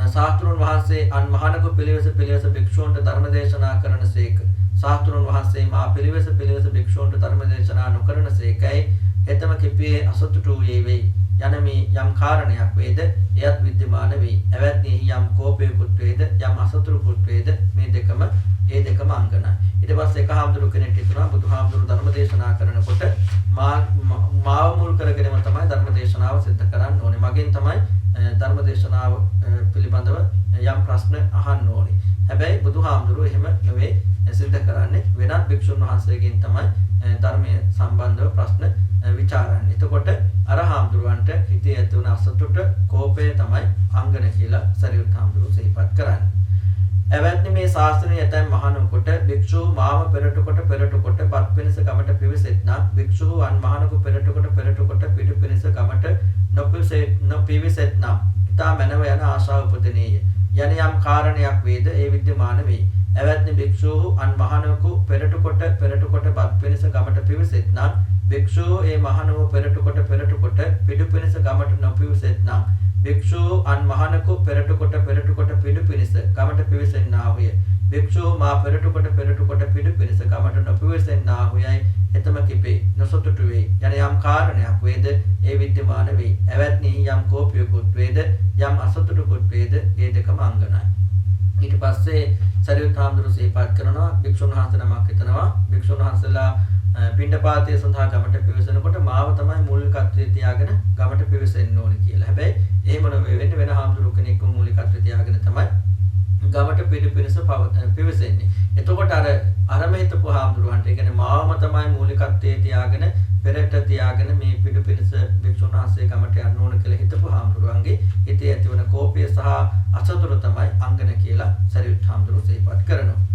A: ශාස්ත්‍රුන් වහන්සේ අන් මහානක පිළිවෙස භික්ෂූන්ට ධර්ම දේශනා කරනසේක. ශාස්ත්‍රුන් වහන්සේ මා පිළිවෙස භික්ෂූන්ට ධර්ම දේශනා නොකරනසේකයි හෙතම කිපියේ අසතුටු වේවි. යනමි යම් කාරණයක් වේද එයත් විද්‍යමාන වෙයි. එවත්නි යම් කෝපයකුත් වේද යම් අසතුටුකුත් වේද මේ දෙකම අංගනයි. ඊට පස්සේ එක හාමුදුරු කෙනෙක් හිතුණා බුදුහාමුදුරු ධර්ම දේශනා කරනකොට මාව මුල් කරගෙනම තමයි ධර්ම දේශනාව සිද්ධ කරන්න ඕනේ. මගෙන් තමයි ධර්ම දේශනාව පිළිබඳව යම් ප්‍රශ්න අහන්න ඕනේ. හැබැයි බුදුහාමුදුරු එහෙම නෙවෙයි සිද්ධ කරන්නේ. වෙනත් භික්ෂුන් වහන්සේගෙන් තමයි ධර්මයේ සම්බන්ධව ප්‍රශ්න විචාරන්නේ. එතකොට අර හාමුදුරුවන්ට හිතේ ඇති වුණ අසතුට කෝපය තමයි අංගන කියලා සරියුත් හාමුදුරුවෝ සිහිපත් කරන්නේ. එවත්නි මේ ශාස්ත්‍රයේ ඇතැම් මහණෙකුට භික්ෂුව මාව පෙරටකොට බත් පිණිස ගමට පිවිසෙත්නම් භික්ෂුව අන් මහණෙකු පෙරටකොට පිටු පිණිස ගමට නොපිවිසෙත්නම් ඊතා මනව යන ආශාව උපදිනේය. යන යම් කාරණයක් වේද ඒ විද්‍යමාන වෙයි. එවත්නි භික්ෂුව අන් මහණෙකු පෙරටකොට බත් පිණිස ගමට පිවිසෙත්නම් භික්ෂුව ඒ මහණව පෙරටකොට පිටු පිණිස ගමට නොපිවිසෙත්නම් භික්ෂුව අන් මහණෙකු පෙරටකොට පිටු පිණිස ගමට පිවිසෙන්නාහුය. භික්ෂුව මා පෙරටකොට පිටු පිණිස ගමට නොපිවිසෙන්නාහුයයි එතම කිපේ නොසතුටු වෙයි. යන යම් කාරණයක් වේද ඒ විද්‍යමාන වෙයි. එවත්නි යම් කෝපයකුත් වේද යම් අසතුටුකුත් වේද ඒ දෙකම අංගනයි. ඊට පස්සේ සරියුත් හාමුදුරුවෝ සිහිපත් කරනවා භික්ෂුන් වහන්සේ නමක් හිතනවා භික්ෂුන් වහන්සේලා පිණ්ඩපාතය සඳහා ගමට පිවිසෙනකොට මාව තමයි මූලිකත්වයේ තියාගෙන ගමට පිවිසෙන්න ඕනේ කියලා. හැබැයි එහෙම වෙන්නේ වෙන හාමුදුරුවෝ කෙනෙක්ව මූලිකත්වයේ තියාගෙන තමයි ගමට පිළිපිනිස පිවිසෙන්නේ. එතකොට අරම හිතපු හාමුදුරුවන්ට ඒ කියන්නේ මාවම තමයි මූලිකත්වයේ තියාගෙන පෙරට තියාගෙන මේ පිළිපිනිස භික්ෂුන් වහන්සේ ගමට යන්න ඕන කියලා හිතපු හාමුදුරුවන්ගේ හිතේ ඇතිවන කෝපය සහ අසතුට තමයි අංගන කියලා සරියුත් හාමුදුරුවෝ සිහිපත් කරනවා.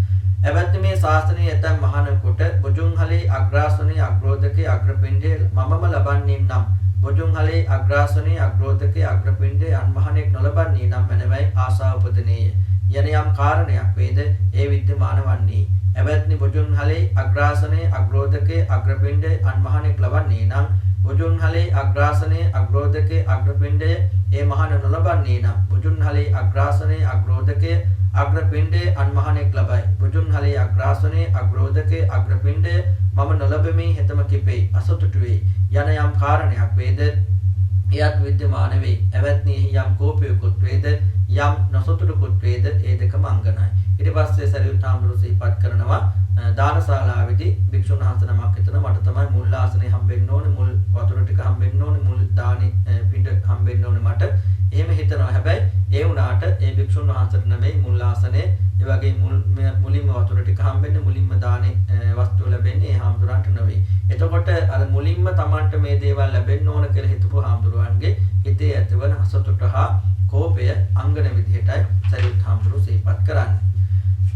A: එවත්නි මේ ශාස්ත්‍රයේ ඇතැම් මහණෙකුට බොජුන්හලේ අග්‍රාසනයේ අග්‍රෝදකේ අග්‍රපිණ්ඩේ මමම ලබන්නේ නම් බොජුන්හලේ අග්‍රාසනයේ අග්‍රෝදකේ අග්‍රපිණ්ඩේ අන් මහණෙක් නොලබන්නේ නම් මැනවයි ආශාව උපදිනේය. යන යම් කාරණයක් වේද ඒ විද්‍යමාන වන්නේ. එවත්නි බොජුන්හලේ අග්‍රාසනයේ අග්‍රෝදකේ අග්‍රපිණ්ඩේ අන් මහණෙක් ලබන්නේ නම් බොජුන්හලේ අග්‍රාසනයේ අග්‍රෝදකේ අග්‍රපිණ්ඩේ ඒ මහණ නොලබන්නේ නම් බොජුන්හලේ අග්‍රාසනයේ අග්‍රෝදකේ අග්‍රපිණ්ඩේ අන් මහණෙක් ලබයි. බුදුන්හලේ අග්‍රාසනයේ අග්‍රෝදකේ අග්‍රපිණ්ඩය මම නොලබෙමි හෙතම කිපෙයි අසතුටු වෙයි. යන යම් කාරණයක් වේද එයත් විද්‍යමාන වෙයි. එවත්නි යම් කෝපයකුත් වේද යම් නොසතුටුකුත් වේද ඒ දෙකම අංගනයි. ඊට පස්සේ සරියුත් හාමුදුරුවෝ සිහිපත් කරනවා දානශාලාවේදී භික්ෂුන් වහන්සේ නමක් හිතන මට තමයි මුල් ආසනේ හම්බෙන්න ඕනේ, මුල් වතුර ටික හම්බෙන්න ඕනේ, මුල් දානි පිට හම්බෙන්න ඕනේ මට. එහෙම හිතනවා. හැබැයි ඒ වුණාට ඒ භික්ෂුන් වහන්සේට නෙමෙයි මුල් ආසනේ ඒ වගේ මුලින්ම වතුර ටික හම්බෙන්නේ මුලින්ම දානේ වස්තුව ලැබෙන්නේ ඒ හාමුදුරන්ට නෙවෙයි. එතකොට අර මුලින්ම Tamanට මේ දේවල් ලැබෙන්න ඕන කියලා හිතපු හාමුදුරුවන්ගේ හිතේ ඇතිවන අසතුට හා කෝපය අංගන විදිහටයි සරියුත් හාමුදුරුවෝ සිහිපත් කරන්නේ.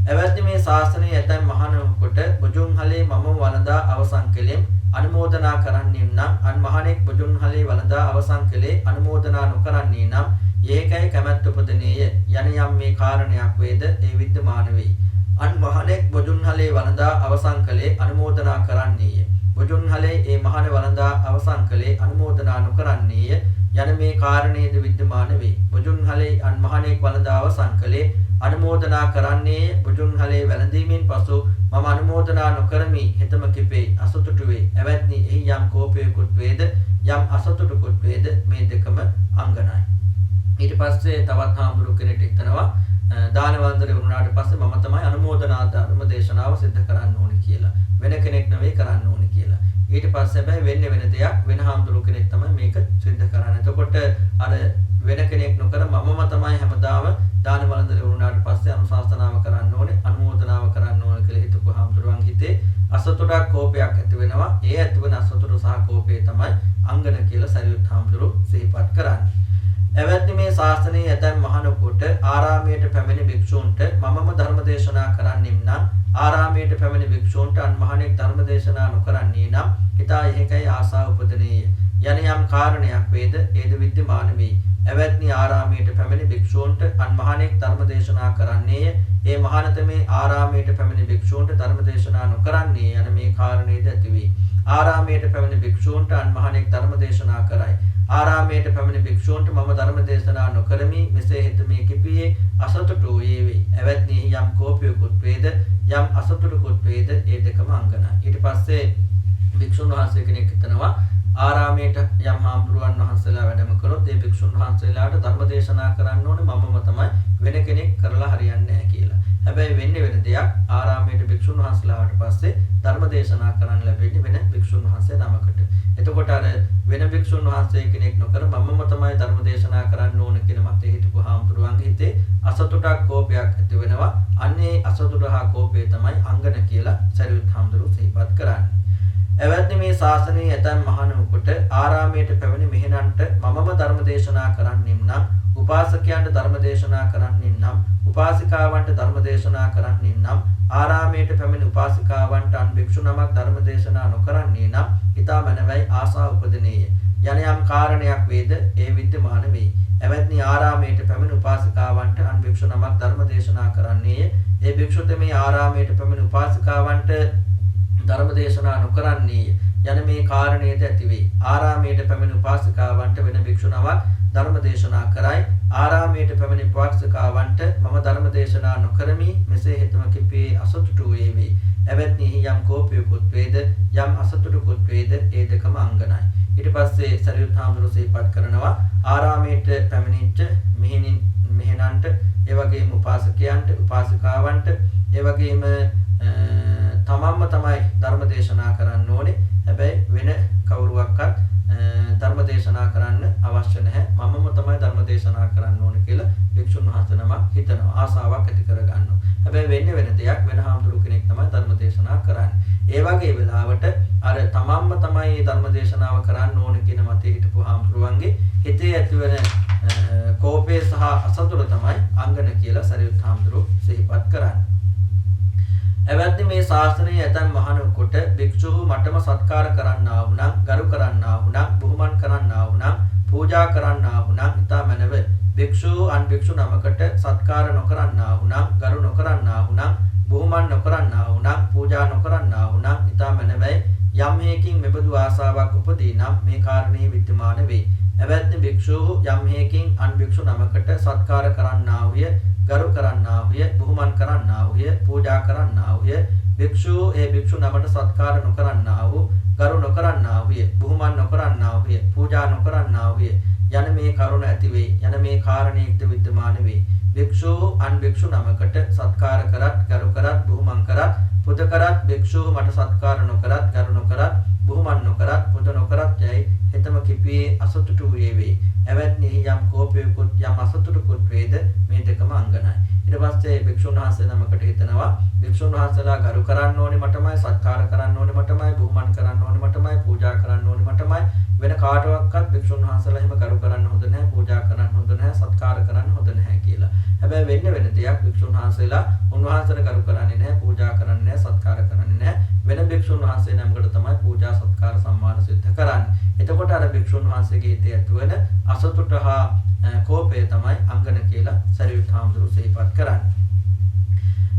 A: එවත්නි මේ ශාසනයේ ඇතැම් මහණෙකුට බොජුන්හලේ මම වළඳා අවසන් කෙලෙම් අනුමෝදනා කරන්නේ නම් අන් මහණෙක් බොජුන්හලේ වළඳා අවසන් කෙලේ අනුමෝදනා නොකරන්නේ නම් ඒකයි කැමැත්ත උපදිනේය. යන යම් මේ කාරණයක් වේද ඒ විද්‍යමාන වෙයි. අන් මහණෙක් බොජුන්හලේ වළඳා අවසන් කලේ අනුමෝදනා කරන්නේය. බොජුන්හලේ ඒ මහණ වළඳා අවසන් කලේ අනුමෝදනා නොකරන්නේය. යන මේ කාරණේද විද්‍යමාන වෙයි. බොජුන්හලේ අන් මහණෙක් වළඳා අවසන් කලේ අනුමෝදනා කරන්නේ බුදුන්හලේ වැළඳීමෙන් පසු මම අනුමෝදනා නොකරමි හෙතම කිපේ අසතුටු වේ. එවත්නි එහි යම් කෝපයකුත් වේද යම් අසතුටුකුත් වේද මේ දෙකම අංගනයි. ඊට පස්සේ තවත් හාමුදුරු කෙනෙක් හිතනවා දාන වන්දනේ වුණාට පස්සේ මම තමයි අනුමෝදනා ධර්ම දේශනාව සිද්ධ කරන්න ඕනේ කියලා. වෙන කෙනෙක් නෙවෙයි කරන්න ඕනේ කියලා. ඊට පස්සේ හැබැයි වෙන්නේ වෙන දෙයක් වෙන හාමුදුරු කෙනෙක් තමයි මේක සිද්ධ කරන්නේ. එතකොට අර වෙන කෙනෙක් නොකර මමම තමයි හැමදාම දාන වන්දනේ වුණාට පස්සේ අනුශාසනාව කරන්න ඕනේ අනුමෝදනාව කරන්න ඕනේ කියලා හිතපු හාමුදුරුවන් හිතේ අසතුටක් කෝපයක් ඇති වෙනවා. ඒ ඇතිවන අසතුට සහ කෝපය තමයි අංගන කියලා සරියුත් හාමුදුරුවෝ සිහිපත් කරන්නේ. එවත්නි මේ ශාස්ත්‍රයේ ඇතැම් මහණෙකුට ආරාමයට පැමිණි භික්ෂූන්ට මමම ධර්ම දේශනා කරන්නෙම් නම් ආරාමයට පැමිණි භික්ෂූන්ට අන් මහණෙක් ධර්ම දේශනා නොකරන්නේ නම් හිතා එහෙකයි ආසාව උපදිනේය. යන යම් කාරණයක් වේද ඒද විද්‍යමාන වෙයි. එවත්නි ආරාමයට පැමිණි භික්ෂූන්ට අන් මහණෙක් ධර්ම දේශනා කරන්නේය. ඒ මහණතමේ ආරාමයට පැමිණි භික්ෂූන්ට ධර්ම දේශනා නොකරන්නේ යන මේ කාරණේද ඇති වේ. ආරාමයට පැමිණි භික්ෂූන්ට අන් මහණෙක් ධර්ම දේශනා කරයි. ආරාමයට පැමිණි භික්ෂූන්ට මම ධර්ම දේශනා නොකරමි මෙසේ හිතමි කිපියේ අසතුටු වේවි. එවත්නි යම් කෝපයකුත් වේද යම් අසතුටකුත් වේද ඒ දෙකම අංගනයි. ඊට පස්සේ භික්ෂුන් වහන්සේ කෙනෙක් හිතනවා ආරාමයට යම් හාමුදුරුවන් වහන්සේලා වැඩම කළොත් ඒ භික්ෂුන් වහන්සේලාට ධර්ම දේශනා කරන්න ඕනේ මමම තමයි වෙන කෙනෙක් කරලා හරියන්නේ නැහැ කියලා. හැබැයි වෙන්නේ වෙන දෙයක්. ආරාමයට භික්ෂුන් වහන්සේලාට පස්සේ ධර්ම දේශනා කරන්න ලැබෙන්නේ වෙන භික්ෂුන් වහන්සේ නමකට. එතකොට අර වෙන භික්ෂුන් වහන්සේ කෙනෙක් නොකර මමම තමයි ධර්ම දේශනා කරන්න ඕන කියන මතේ හිටපු හාමුදුරුවන්ගේ හිතේ අසතුටක් කෝපයක් ඇති වෙනවා. අන්නේ අසතුට හා කෝපය තමයි අංගන කියලා සරියුත් හාමුදුරුවෝ සිහිපත් කරන්නේ. එවත්නි මේ ශාසනයේ ඇතැම් මහණෙකුට ආරාමයට පැමිණි මෙහෙණන්ට මමම ධර්ම දේශනා කරන්නෙම් නම් උපාසකයන්ට ධර්ම දේශනා කරන්නෙම් නම් උපාසිකාවන්ට ධර්ම දේශනා කරන්නෙම් නම් ආරාමයට පැමිණි උපාසිකාවන්ට අන් භික්ෂු නමක් ධර්ම දේශනා නොකරන්නේ නම් ඊතා මනවයි ආසා උපදිනේය. යන යම් කාරණයක් වේද ඒ විද්‍යමාන වෙයි. එවත්නි ආරාමයට පැමිණි උපාසිකාවන්ට අන් භික්ෂු නමක් ධර්ම දේශනා කරන්නේය. ඒ භික්ෂුතමේ ආරාමයට පැමිණි උපාසිකාවන්ට ධර්ම දේශනා නොකරන්නේ යන මේ කාරණේද ඇති වේ. ආරාමයට පැමිණි උපාසිකාවන්ට වෙන භික්ෂු නමක් ධර්ම දේශනා කරයි. ආරාමයට පැමිණි උපාසිකාවන්ට මම ධර්ම දේශනා නොකරමි මෙසේ හිතම කිපේ අසතුටු වේවි. එවත්නි යම් කෝපයකුත් වේද යම් අසතුටකුත් වේද ඒ දෙකම අංගනයි. ඊට පස්සේ සරියුත් හාමුදුරුවෝ සිහිපත් කරනවා ආරාමයට පැමිණිච්ච මෙහෙණන්ට ඒ වගේම උපාසකයන්ට උපාසිකාවන්ට ඒ වගේම තමන්ම තමයි ධර්ම දේශනා කරන්න ඕනේ. හැබැයි වෙන කවුරුවක්වත් ධර්ම දේශනා කරන්න අවශ්‍ය නැහැ. මමම තමයි ධර්ම දේශනා කරන්න ඕනේ කියලා භික්ෂුන් වහන්සේ නමක් හිතනවා. ආසාවක් ඇති කර ගන්නවා. හැබැයි වෙන්නේ වෙන දෙයක්. වෙන හාමුදුරු කෙනෙක් තමයි ධර්ම දේශනා කරන්නේ. ඒ වගේ වෙලාවට අර තමන්ම තමයි ධර්ම දේශනාව කරන්න ඕනේ කියන මතේ හිටපු හාමුදුරුවන්ගේ හිතේ ඇතිවන කෝපය සහ අසතුට තමයි අංගන කියලා සරියුත් හාමුදුරුවෝ සිහිපත් කරන්නේ. එවත්නි මේ ශාස්ත්‍රයේ ඇතැම් මහණෙකුට භික්ෂුව මටම සත්කාර කරන්නා වුණා, ගරු කරන්නා වුණා, බුහුමන් කරන්නා වුණා, පූජා කරන්නා වුණා ඊතා මැනව භික්ෂුව අන් භික්ෂු නමකට සත්කාර නොකරන්නා වුණා, ගරු නොකරන්නා වුණා, බුහුමන් නොකරන්නා වුණා, පූජා නොකරන්නා වුණා ඊතා මැනවයි යම් හේකින් මෙබඳු ආසාවක් උපදී නම් මේ කාරණේ විද්‍යමාන වේ. එවත්නි භික්ෂුව යම් හේකින් අන් භික්ෂු නමකට සත්කාර කරන්නා වූය, ගරු කරන්නා වූය, බුහුමන් කරන්නා වූය, පූජා කරන්නා වූය, භික්ෂුව ඒ භික්ෂු නමට සත්කාර නොකරන්නා වූ, ගරු නොකරන්නා වූය, බුහුමන් නොකරන්නා වූය, පූජා නොකරන්නා වූය යන මේ කරුණ ඇති වේ. යන මේ කාරණේක්ද විද්‍යමාන වේ. භික්ෂුව අන් භික්ෂු නමකට සත්කාර කරත්, ගරු කරත්, බුහුමන් කරත්, පුද කරත්, භික්ෂුව මට සත්කාර නොකරත්, ගරු නොකරත්, බුහුමන් නොකරත්, පුද නොකරත් යයි හිතම කිපියේ අසතුටු වේවි. එවත්නි යම් කෝපයකුත් යම් අසතුටකුත් වේද මේ දෙකම අංගනයි. ඊට පස්සේ භික්ෂුන් වහන්සේ නමකට හිතනවා භික්ෂුන් වහන්සේලා ගරු කරන්න ඕනේ මටමයි, සත්කාර කරන්න ඕනේ මටමයි, බුහුමන් කරන්න ඕනේ මටමයි, පූජා කරන්න ඕනේ මටමයි. වෙන කාටවත් භික්ෂුන් වහන්සේලා එහෙම ගරු කරන්න හොඳ නැහැ, පූජා කරන්න හොඳ නැහැ, සත්කාර කරන්න හොඳ නැහැ කියලා. හැබැයි වෙන්නේ වෙන දෙයක්. භික්ෂුන් වහන්සේලා උන්වහන්සේට ගරු කරන්නේ නැහැ, පූජා කරන්නේ නැහැ, සත්කාර කරන්නේ නැහැ. වෙන භික්ෂුන් වහන්සේ නමකට තමයි පූජා, සත්කාර, සම්මාන සිද්ධ කරන්නේ. එතකොට අර භික්ෂුන් වහන්සේගේ හිතේ ඇතිවන අසතුට හා කෝපය තමයි අංගන කියලා සරියුත් හාමුදුරුවෝ සිහිපත් කරන්නේ.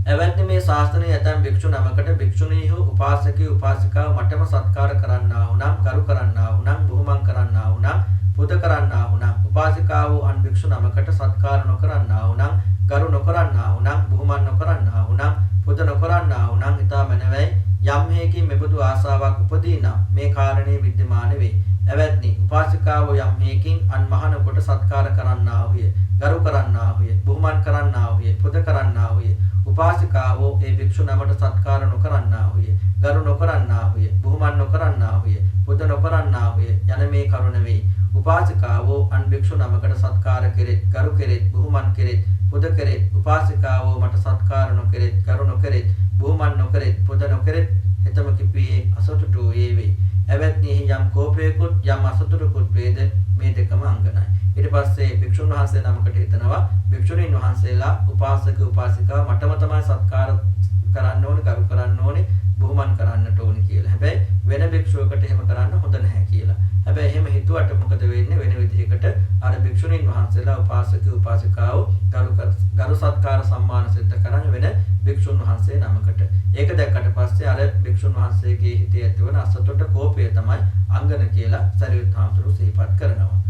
A: එවත්නි මේ ශාස්ත්‍රයේ ඇතැම් භික්ෂු නමකට භික්ෂුණීහු උපාසකී උපාසිකාව මටම සත්කාර කරන්නා වුණා, ගරු කරන්නා වුණා, බුහුමන් කරන්නා වුණා, පුද කරන්නා වුණා, උපාසිකාව අන් භික්ෂු නමකට සත්කාර නොකරන්නා වුණා, ගරු නොකරන්නා වුණා, බුහුමන් නොකරන්නා වුණා, පුද නොකරන්නා වුණා ඊතා මැනවයි යම් හේකින් මෙබඳු ආසාවක් උපදී නම් මේ කාරණේ විද්‍යමාන වේ. එවත්නි උපාසිකාව යම් හේකින් අන් මහණෙකුට සත්කාර කරන්නා වූය, ගරු කරන්නා වූය, බුහුමන් කරන්නා වූය, පුද කරන්නා වූය, උපාසිකාව ඒ භික්ෂු නමට සත්කාර නොකරන්නා වූය, ගරු නොකරන්නා වූය, බුහුමන් නොකරන්නා වූය, පුද නොකරන්නා වූය යන මේ කරුණ වේ. උපාසිකාව අන් භික්ෂු නමකට සත්කාර කෙරෙත්, ගරු කෙරෙත්, බුහුමන් කෙරෙත්, පුද කෙරෙත්, උපාසිකාව මට සත්කාර නොකෙරෙත්, ගරු නොකෙරෙත්, බුහුමන් නොකෙරෙත්, පුද නොකෙරෙත් හිතම කිපියේ අසතුටු වේවි. එවත්නි යම් කෝපයකුත් යම් අසතුටකුත් වේද මේ දෙකම අංගනයි. ඊට පස්සේ භික්ෂුන් වහන්සේ නමකට හිතනවා භික්ෂුණීන් වහන්සේලා උපාසක උපාසිකාව මටම තමයි සත්කාර කරන්න ඕනේ, ගරු කරන්න ඕනේ, බුහුමන් කරන්නට ඕනේ කියලා. හැබැයි වෙන භික්ෂුවකට එහෙම කරන්න හොඳ නැහැ කියලා. හැබැයි එහෙම හිතුවා හිතුවට මොකද වෙන්නේ වෙන විදිහකට අර භික්ෂුණීන් වහන්සේලා උපාසක උපාසිකාව ගරු සත්කාර සම්මාන සිද්ධ කරන්නේ වෙන භික්ෂුන් වහන්සේ නමකට. ඒක දැක්කට පස්සේ අර භික්ෂුන් වහන්සේගේ හිතේ ඇතිවන අසතුට කෝපය තමයි අංගන කියලා සරියුත් හාමුදුරුවෝ සිහිපත් කරනවා.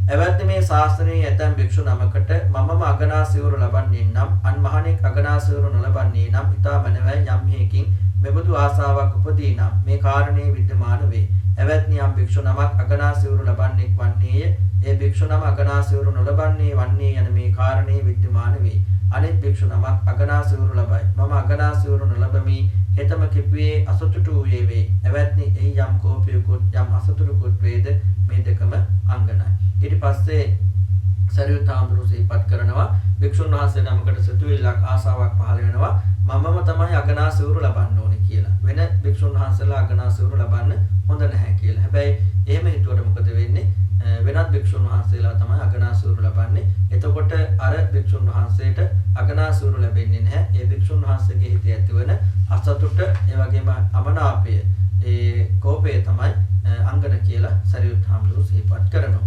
A: එවත්නි මේ ශාස්ත්‍රයේ ඇතැම් භික්ෂු නමකට මමම අගනා සිවුරු ලබන්නේ නම් අන් මහණෙක් අගනා සිවුරු නොලබන්නේ නම් ඊට මනවයි යම් හේකින් මෙබඳු ආසාවක් උපදී නම් මේ කාරණේ විද්‍යමාන වේ. එවත්නි යම් භික්ෂු නමක් අගනා සිවුරු ලබන්නේ වන්නේය. ඒ භික්ෂු නම අගනා සිවුරු නොලබන්නේ වන්නේ යන මේ කාරණේ විද්‍යමාන වේ. අනිත් භික්ෂු නමක් අගනා සිවුරු ලබයි. මම අගනා සිවුරු නොලබමි. හෙතම කිපුවේ අසතුටු වූයේ වේ. එවත්නි එහි යම් කෝපයකුත් යම් අසතුටුකුත් වේද මේ දෙකම අංගනයි. ඊට පස්සේ සරියුත් හාමුදුරුවෝ සිහිපත් කරනවා භික්ෂුන් වහන්සේ නමකට සිතුවිල්ලක් ආසාවක් පහළ වෙනවා මමම තමයි අගනා සිවුරු ලබන්න ඕනේ කියලා. වෙන භික්ෂුන් වහන්සේලා අගනා සිවුරු ලබන්න හොඳ නැහැ කියලා. හැබැයි එහෙම හිතුවට මොකද වෙන්නේ? වෙනත් භික්ෂුන් වහන්සේලා තමයි අගනා සිවුරු ලබන්නේ. එතකොට අර භික්ෂුන් වහන්සේට අගනා සිවුරු ලැබෙන්නේ නැහැ. ඒ භික්ෂුන් වහන්සේගේ හිතේ ඇතිවන අසතුට ඒ වගේම අමනාපය ඒ කෝපය තමයි අංගන කියලා සරියුත් හාමුදුරුවෝ සිහිපත් කරනවා.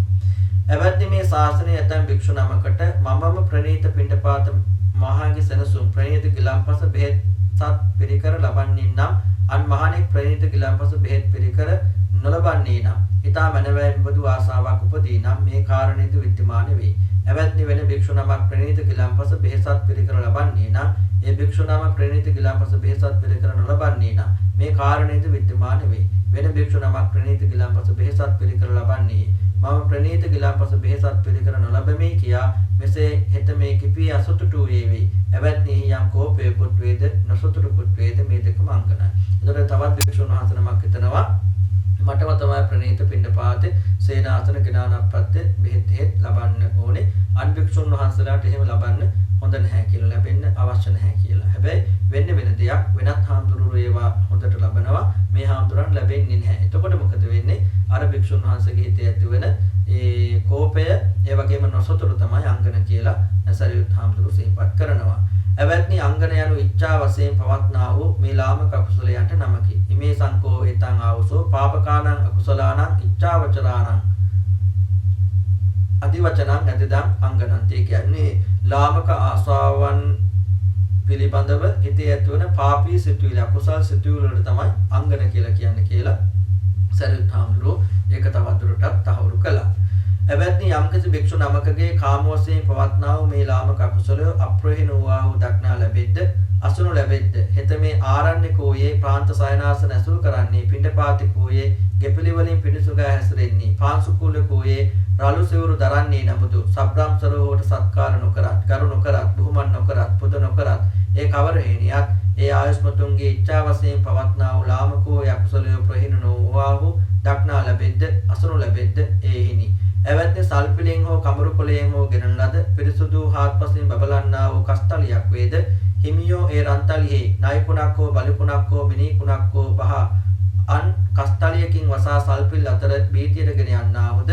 A: එවත්නි මේ ශාසනයේ ඇතැම් භික්ෂු නමකට මමම ප්‍රණීත පිණ්ඩපාත මහාගේ සෙනසුන් ප්‍රණීත ගිලම්පස බෙහෙත් සත් පිරිකර ලබන්නේ නම් අන් මහණෙක් ප්‍රණීත ගිලම්පස බෙහෙත් පිරිකර නොලබන්නේ නම් ඊට මනවැයි බඳු ආසාවක් උපදී නම් මේ කාරණේද විද්‍යමාන වේ. එවත්නි වෙන භික්ෂු නමක් ප්‍රණීත ගිලම්පස බෙහෙත් පිරිකර ලබන්නේ නම් ඒ භික්ෂු නම ප්‍රණීත ගිලම්පස බෙහෙත් පිරිකර නොලබන්නේ නම් මේ කාරණේද විද්‍යමාන වේ. වෙන භික්ෂු නමක් ප්‍රණීත ගිලම්පස බෙහෙත් පිරිකර ලබන්නේ මම ප්‍රණීත ගිලම්පස බෙහෙත් පිරිකර නොලබමි කියා මෙසේ හෙත මේ කිපී අසතුටු වේවි. එවත්නි යම් කෝපයකුත් වේද නොසතුටුකුත් වේද මේ දෙකම අංගනයි. ඒතර තවත් භික්ෂුන් වහන්සේ නමක් හිතනවා මටම තමයි ප්‍රණීත පිණ්ඩපාතේ සේනාසන ගණානප්පත්තේ බෙහෙත් ලබන්න ඕනේ. අන් භික්ෂුන් වහන්සේලාට එහෙම ලබන්න හොඳ නැහැ කියලා ලැබෙන්න අවශ්‍ය නැහැ කියලා. හැබැයි වෙන්නේ වෙන දෙයක් වෙනත් හාමුදුරුවෝ ඒවා හොඳට ලබනවා. මේ හාමුදුරන් ලැබෙන්නේ නැහැ. එතකොට මොකද වෙන්නේ? අර භික්ෂුන් වහන්සේගේ හිතේ ඇතිවෙන ඒ කෝපය ඒ වගේම නොසතුරු තමයි අංගන කියලා සරියුත් හාමුදුරුවෝ සිහිපත් කරනවා. එවත්නි අංගන යනු ඉච්ඡා වශයෙන් පවත්නා වූ මේ ලාමක අකුසලයන්ට නමකි. ඉමේ සංකෝ ඒතං ආවසෝ පාපකානං අකුසලානං ඉච්ඡාවචරානං අදිවචනං අදිදං අංගනන්ති. කියන්නේ ලාමක ආසාවන් පිළිබඳව හිතේ ඇතිවන පාපී සිතුවිලි අකුසල් සිතුවිලි වලට තමයි අංගන කියලා කියන්නේ කියලා සරියුත් හාමුදුරුවෝ ඒක තවත් දුරටත් තහවුරු කළා. එවත්නි යම්කිසි භික්ෂු නමකගේ කාම වශයෙන් පවත්නා වූ මේ ලාමක අකුසලය අප්‍රහීන වූ දක්නා ලැබෙද්ද අසුණු ලැබෙද්ද හෙත මේ ආරණ්‍යකෝයේ ප්‍රාන්ත සයනාසන ඇසුරු කරන්නේ පිණ්ඩපාතිකෝයේ ගෙපිලි වලින් පිණිසුගා හැසිරෙන්නේ පාංශුකූලකෝයේ රළු සිවුරු දරන්නේ නමුදු සබ්‍රාම්සරෝහට සත්කාර නොකරත් ගරු නොකරත් බුහුමන් නොකරත් පුද නොකරත් ඒ කවර හේනියත් ඒ ආයස්මතුන්ගේ ඉච්ඡා වශයෙන් පවත්නා වූ ලාමකෝ යකුසලය ප්‍රහීන නොවූ දක්නා ලැබෙද්ද අසුණු ලැබෙද්ද ඒහිනි. එවත්නි සල්පිලෙන් හෝ කමරු කොළයෙන් හෝ ගෙනන ලද පිරිසුදු හාත්පසින් බබලන්නා වූ කස්තලියක් වේද හිමියෝ ඒ රන්තලිෙහි නයිකුණක් හෝ බලකුණක් හෝ මිනිකුණක් හෝ බහ අන් කස්තලියකින් වසා සල්පිල් අතර බීතියට ගෙන යන්නාහුද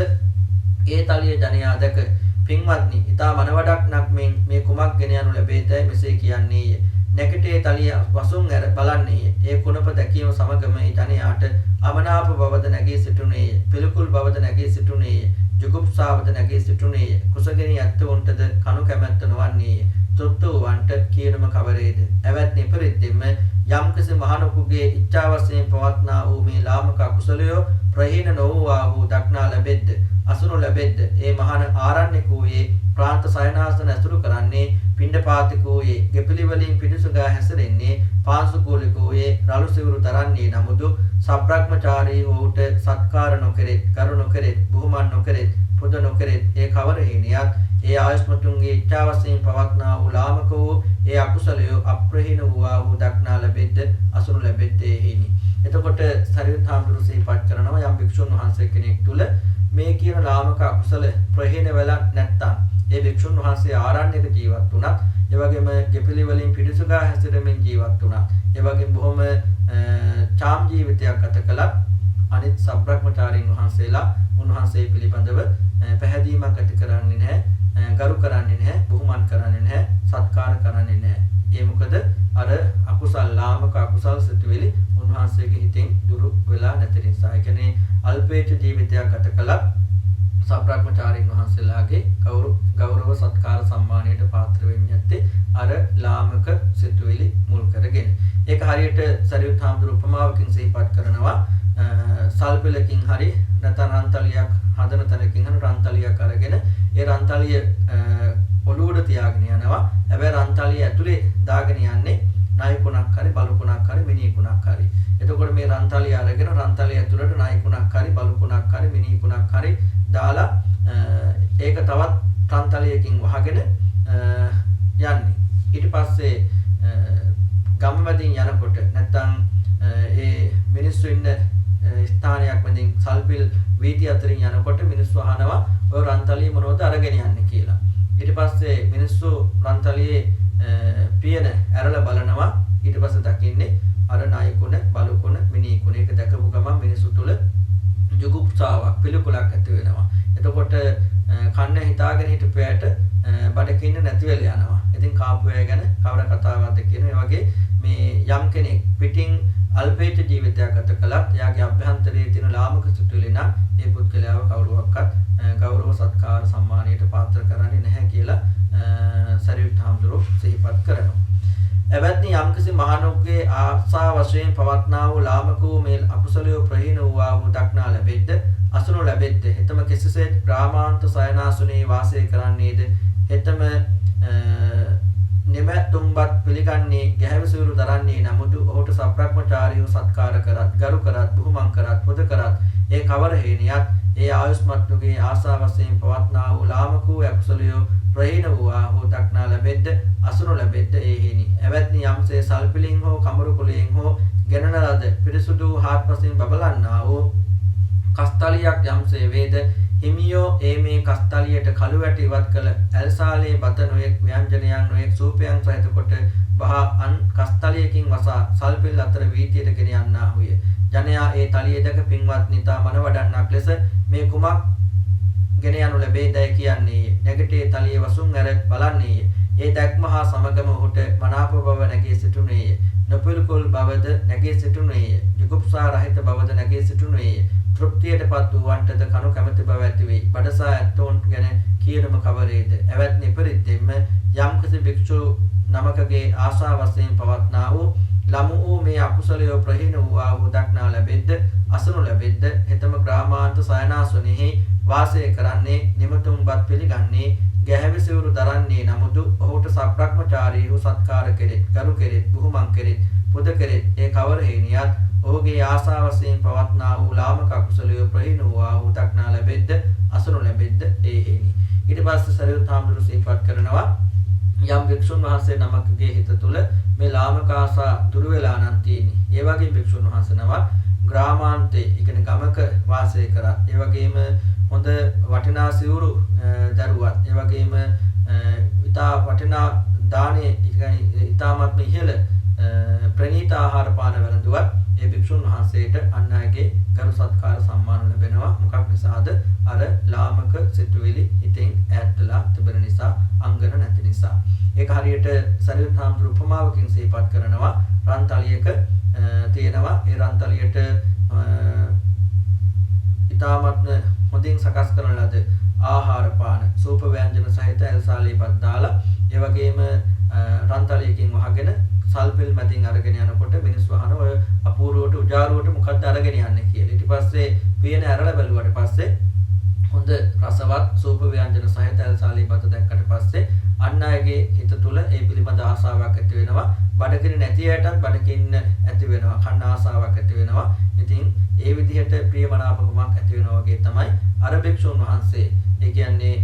A: ඒ තලිය ජනයා දැක පින්වත්නි ඊතා මනවඩක් නක්මින් මේ කුමක් ගෙන යනු ලැබේදයි මෙසේ කියන්නේය. නැකටේ තලිය වසුන් ඇර බලන්නේය. ඒ කුණප දැකීම සමගම ජනයාට අමනාප බවද නැගී සිටුනේය. පිළිකුල් බවද නැගී සිටුනේය. ජුගුප්සාවද නැගී සිටුනේය. කුසගෙන යැත්තවුන්ටද කණු කැමැත්ත නොවන්නේය. තෘප්තවන්ට කියනම කවරේද? එවත්නි පරිද්දෙම යම්කිසි මහණෙකුගේ ඉච්ඡා වශයෙන් පවත්නා වූ මේ ලාමක කුසලය ප්‍රහීන නොවූවා වූ දක්නා ලැබෙද්ද අසුරු ලැබෙද්ද ඒ මහණ ආරණ්‍යකෝයේ ප්‍රාන්ත සයනාසන ඇසුරු කරන්නේ පිණ්ඩපාතිකෝයේ ගෙපිලි වලින් පිණිසුගා හැසිරෙන්නේ පාංශුකූලිකෝයේ රළු සිවුරු දරන්නේ නමුදු සබ්‍රාහ්මචාරී වූට සත්කාර නොකෙරෙත් කරු නොකෙරෙත් බුහුමන් නොකෙරෙත් පුද නොකෙරෙත් ඒ කවර හේනියත් ඒ ආයස්මතුන්ගේ ඉච්ඡා වශයෙන් පවත්නා වූ ලාමක වූ ඒ අකුසලය අප්‍රහීන වූවා වූ දක්නා ලැබෙද්ද අසුරු ලැබෙද්ද හේනි. එතකොට සරියුත් හාමුදුරුවෝ සිහිපත් කරනවා යම් භික්ෂුන් වහන්සේ කෙනෙක් තුල මේ කියන ලාමක අකුසල ප්‍රහීන වෙලා නැත්තම් ඒ භික්ෂුන් වහන්සේ ආරණ්‍යක ජීවත් වුණත් ඒ වගේම ගෙපිලි වලින් පිරිසුගා හැසිරෙමින් ජීවත් වුණත් ඒ වගේම බොහොම චාම් ජීවිතයක් ගත කළත් අනිත් සබ්‍රාහ්මචාරීන් වහන්සේලා උන්වහන්සේ පිළිබඳව පැහැදීමක් ඇති කරන්නේ නැහැ. ගරු කරන්නේ නැහැ, බුහුමන් කරන්නේ නැහැ, සත්කාර කරන්නේ නැහැ. ඒ මොකද අර අකුසල් ලාමක අකුසල් සිතුවිලි උන්වහන්සේගේ හිතෙන් දුරු වෙලා නැති නිසා. ඒ කියන්නේ අල්පේච්ඡ ජීවිතයක් ගත කළත් සබ්‍රාහ්මචාරීන් වහන්සේලාගේ ගෞරව සත්කාර සම්මානයට පාත්‍ර වෙන්නේ නැත්තේ අර ලාමක සිතුවිලි මුල් කරගෙන. ඒක හරියට සරියුත් හාමුදුරුවෝ උපමාවකින් සිහිපත් කරනවා. සල්පලකින් හරි නැත්නම් රන්තලියක් හදන තැනකින් හරි රන්තලියක් අරගෙන ඒ රන්තලිය ඔළුවට තියාගෙන යනවා. හැබැයි රන්තලිය ඇතුලේ දාගෙන යන්නේ නායකුණක් හරි බලුකුණක් හරි මිනිකුණක් හරි. එතකොට මේ රන්තලිය අරගෙන රන්තලිය ඇතුළට නායකුණක් හරි බලුකුණක් හරි මිනිකුණක් හරි දාලා ඒක තවත් රන්තලියකින් වහගෙන යන්නේ. ඊට පස්සේ ගම මැදින් යනකොට නැත්තම් ඒ මිනිස්සු ඉන්න ස්ථානයක් මැදින් සල්පිල් වීථිය අතරින් යනකොට මිනිස්සු අහනවා ඔය රන්තලිය මොනවද අරගෙන යන්නේ කියලා. ඊට පස්සේ මිනිස්සු රන්තලියේ පියන ඇරලා බලනවා. ඊට පස්සේ දකින්නේ අර නායකුණ බලුකුණ මිනිකුණ. ඒක දැකපු ගමන් මිනිස්සු තුල ජුගුප්සාවක් පිළිකුලක් ඇති වෙනවා. එතකොට කන්න හිතාගෙන හිටපුවාට බඩකින්න නැති වෙලා යනවා. ඉතින් කාපු අය ගැන කවර කතාවක්ද කියන ඒ වගේ මේ යම් කෙනෙක් පිටින් අල්පේට ජීවිතයක් ගත කළත් එයාගේ අභ්‍යන්තරයේ තියෙන ලාමක සිතුවිලි නම් ඒ පුද්ගලයාව කවුරුවක්වත් ගෞරව සත්කාර සම්මානයට පාත්‍ර කරන්නේ නැහැ කියලා සරියුත් හාමුදුරුවෝ සිහිපත් කරනවා. එවත්නි යම්කිසි මහණුගේ ආසා වශයෙන් පවත්නා වූ ලාමක වූ මේ අකුසලයේ ප්‍රහීන වූවා වූ දක්නා ලැබෙද්ද අසුණු ලැබෙද්ද හෙතම කෙසෙසේත් ග්‍රාමාන්ත සයනාසුනේ වාසය කරන්නේද හෙතම නිමැතුම්බත් පිළිගන්නේ ගැහැවිසිරු දරන්නේ නමුදු ඔහුට සබ්‍රාහ්මචාරීව සත්කාර කරත් ගරු කරත් බුහුමන් කරත් පොද කරත් ඒ කවර හේනියත් ඒ ආයුෂ්මත්තුගේ ආසා වශයෙන් පවත්නා වූ ලාමක වූ අකුසලයේ ප්‍රහීන වූවා වූ දක්නා ලැබෙද්ද අසුණු ලැබෙද්ද ඒ හේනි එවත්නි යම්සේ සල්පිලින් හෝ කමරු කුලයෙන් හෝ ගෙනන ලද පිරිසුදු හාත්පසින් බබලන්නා වූ කස්තලියක් යම්සේ වේද හිමියෝ ඒ මේ කස්තලියට කළු වැටි ඉවත් කළ ඇල්සාලේ බත නොයෙක් ව්‍යංජනයන් නොයෙක් සූපයන් සහිත කොට බහ අන් කස්තලියකින් වසා සල්පිල් අතර වීථියට ගෙන යන්නාහුය. ජනයා ඒ තලියේ දැක පින්වත් නිතා මන වඩන්නක් ලෙස මේ කුමක් ගෙන යනු ලැබේදයි කියන්නේය. නැගිටේ තලියේ වසුන් ඇර බලන්නේය. ඒ දැක්ම හා සමගම ඔහුට මනාප බව නැගී සිටුනේය. නොපිළිකුල් බවද නැගී සිටුනේය. ජුගුප්සා රහිත බවද නැගී සිටුනේය. තෘප්තියටපත් වූවන්ටද කණු කැමැති බව ඇති වෙයි. බඩසා ඇත්තෝන් ගැන කියනම කවරේද? එවත්නි පරිද්දෙම යම්කිසි භික්ෂු නමකගේ ආශා වශයෙන් පවත්නා වූ ලමු වූ මේ අකුසලය ප්‍රහීන වූවා වූ දක්නා ලැබෙද්ද අසනු ලැබෙද්ද හෙතම ග්‍රාමාන්ත සයනාසනෙහි වාසය කරන්නේ නිමතුම්පත් පිළිගන්නේ ගැහැවිසිවුරු දරන්නේ නමුදු ඔහුට සබ්‍රාහ්මචාරීව සත්කාර කෙරෙත් ගරු කෙරෙත් බුහුමන් කෙරෙත් පුද කෙරෙත් ඒ කවර හේනියත් ඔහුගේ ආශා වශයෙන් පවත්නා වූ ලාමක අකුසලය ප්‍රහීන වූවා වූ දක්නා ලැබෙද්ද අසනු ලැබෙද්ද ඒ හේනි. ඊට පස්සේ සරියුත් හාමුදුරුවෝ සිහිපත් කරනවා යම් භික්ෂුන් වහන්සේ නමකගේ හිත තුළ මේ ලාමක ආශා දුරු වෙලා නම් තියෙන්නේ. ඒ වගේ භික්ෂුන් වහන්සේ නමක් ග්‍රාමාන්තේ ඉගෙන ගමක වාසය කරා. ඒ වගේම හොඳ වටිනා සිවුරු දරුවත්. ඒ වගේම ඉතා වටිනා දානේ ඉතාමත්ම ඉහළ ප්‍රණීත ආහාර පාන වළඳුවත් ඒ භික්ෂුන් වහන්සේට අන් අයගේ ගරු සත්කාර සම්මාන ලැබෙනවා. මොකක් නිසාද? අර ලාමක සිතුවිලි හිතෙන් ඈත්ලා තිබෙන නිසා, අංගන නැති නිසා. ඒක හරියට සරියුත් හාමුදුරුවෝ උපමාවකින් සිහිපත් කරනවා. රන්තලියක තියෙනවා. ඒ රන්තලියට ඉතාමත්ම හොඳින් සකස් කරන ලද ආහාර පාන, සූප ව්‍යංජන සහිත ඇල්සාලීපත් දාලා, ඒ වගේම රන්තලියකින් වහගෙන සල්පිල් මැදින් අරගෙන යනකොට මිනිස්සු අහන ඔය අපූර්වට උජාරුවට මොකද්ද අරගෙන යන්නේ කියලා. ඊට පස්සේ පියන ඇරලා බැලුවට පස්සේ හොඳ රසවත් සූප ව්‍යංජන සහිත ඇල්සාලීපත් දැක්කට පස්සේ අන් අයගේ හිත තුළ ඒ පිළිබඳ ආසාවක් ඇති වෙනවා. බඩගිනි නැති අයටත් බඩගින්න ඇති වෙනවා. කන්න ආසාවක් ඇති වෙනවා. ඉතින් ඒ විදිහට ප්‍රියමනාපකමක් ඇති වෙනවා වගේ තමයි අර භික්ෂුන් වහන්සේ. ඒ කියන්නේ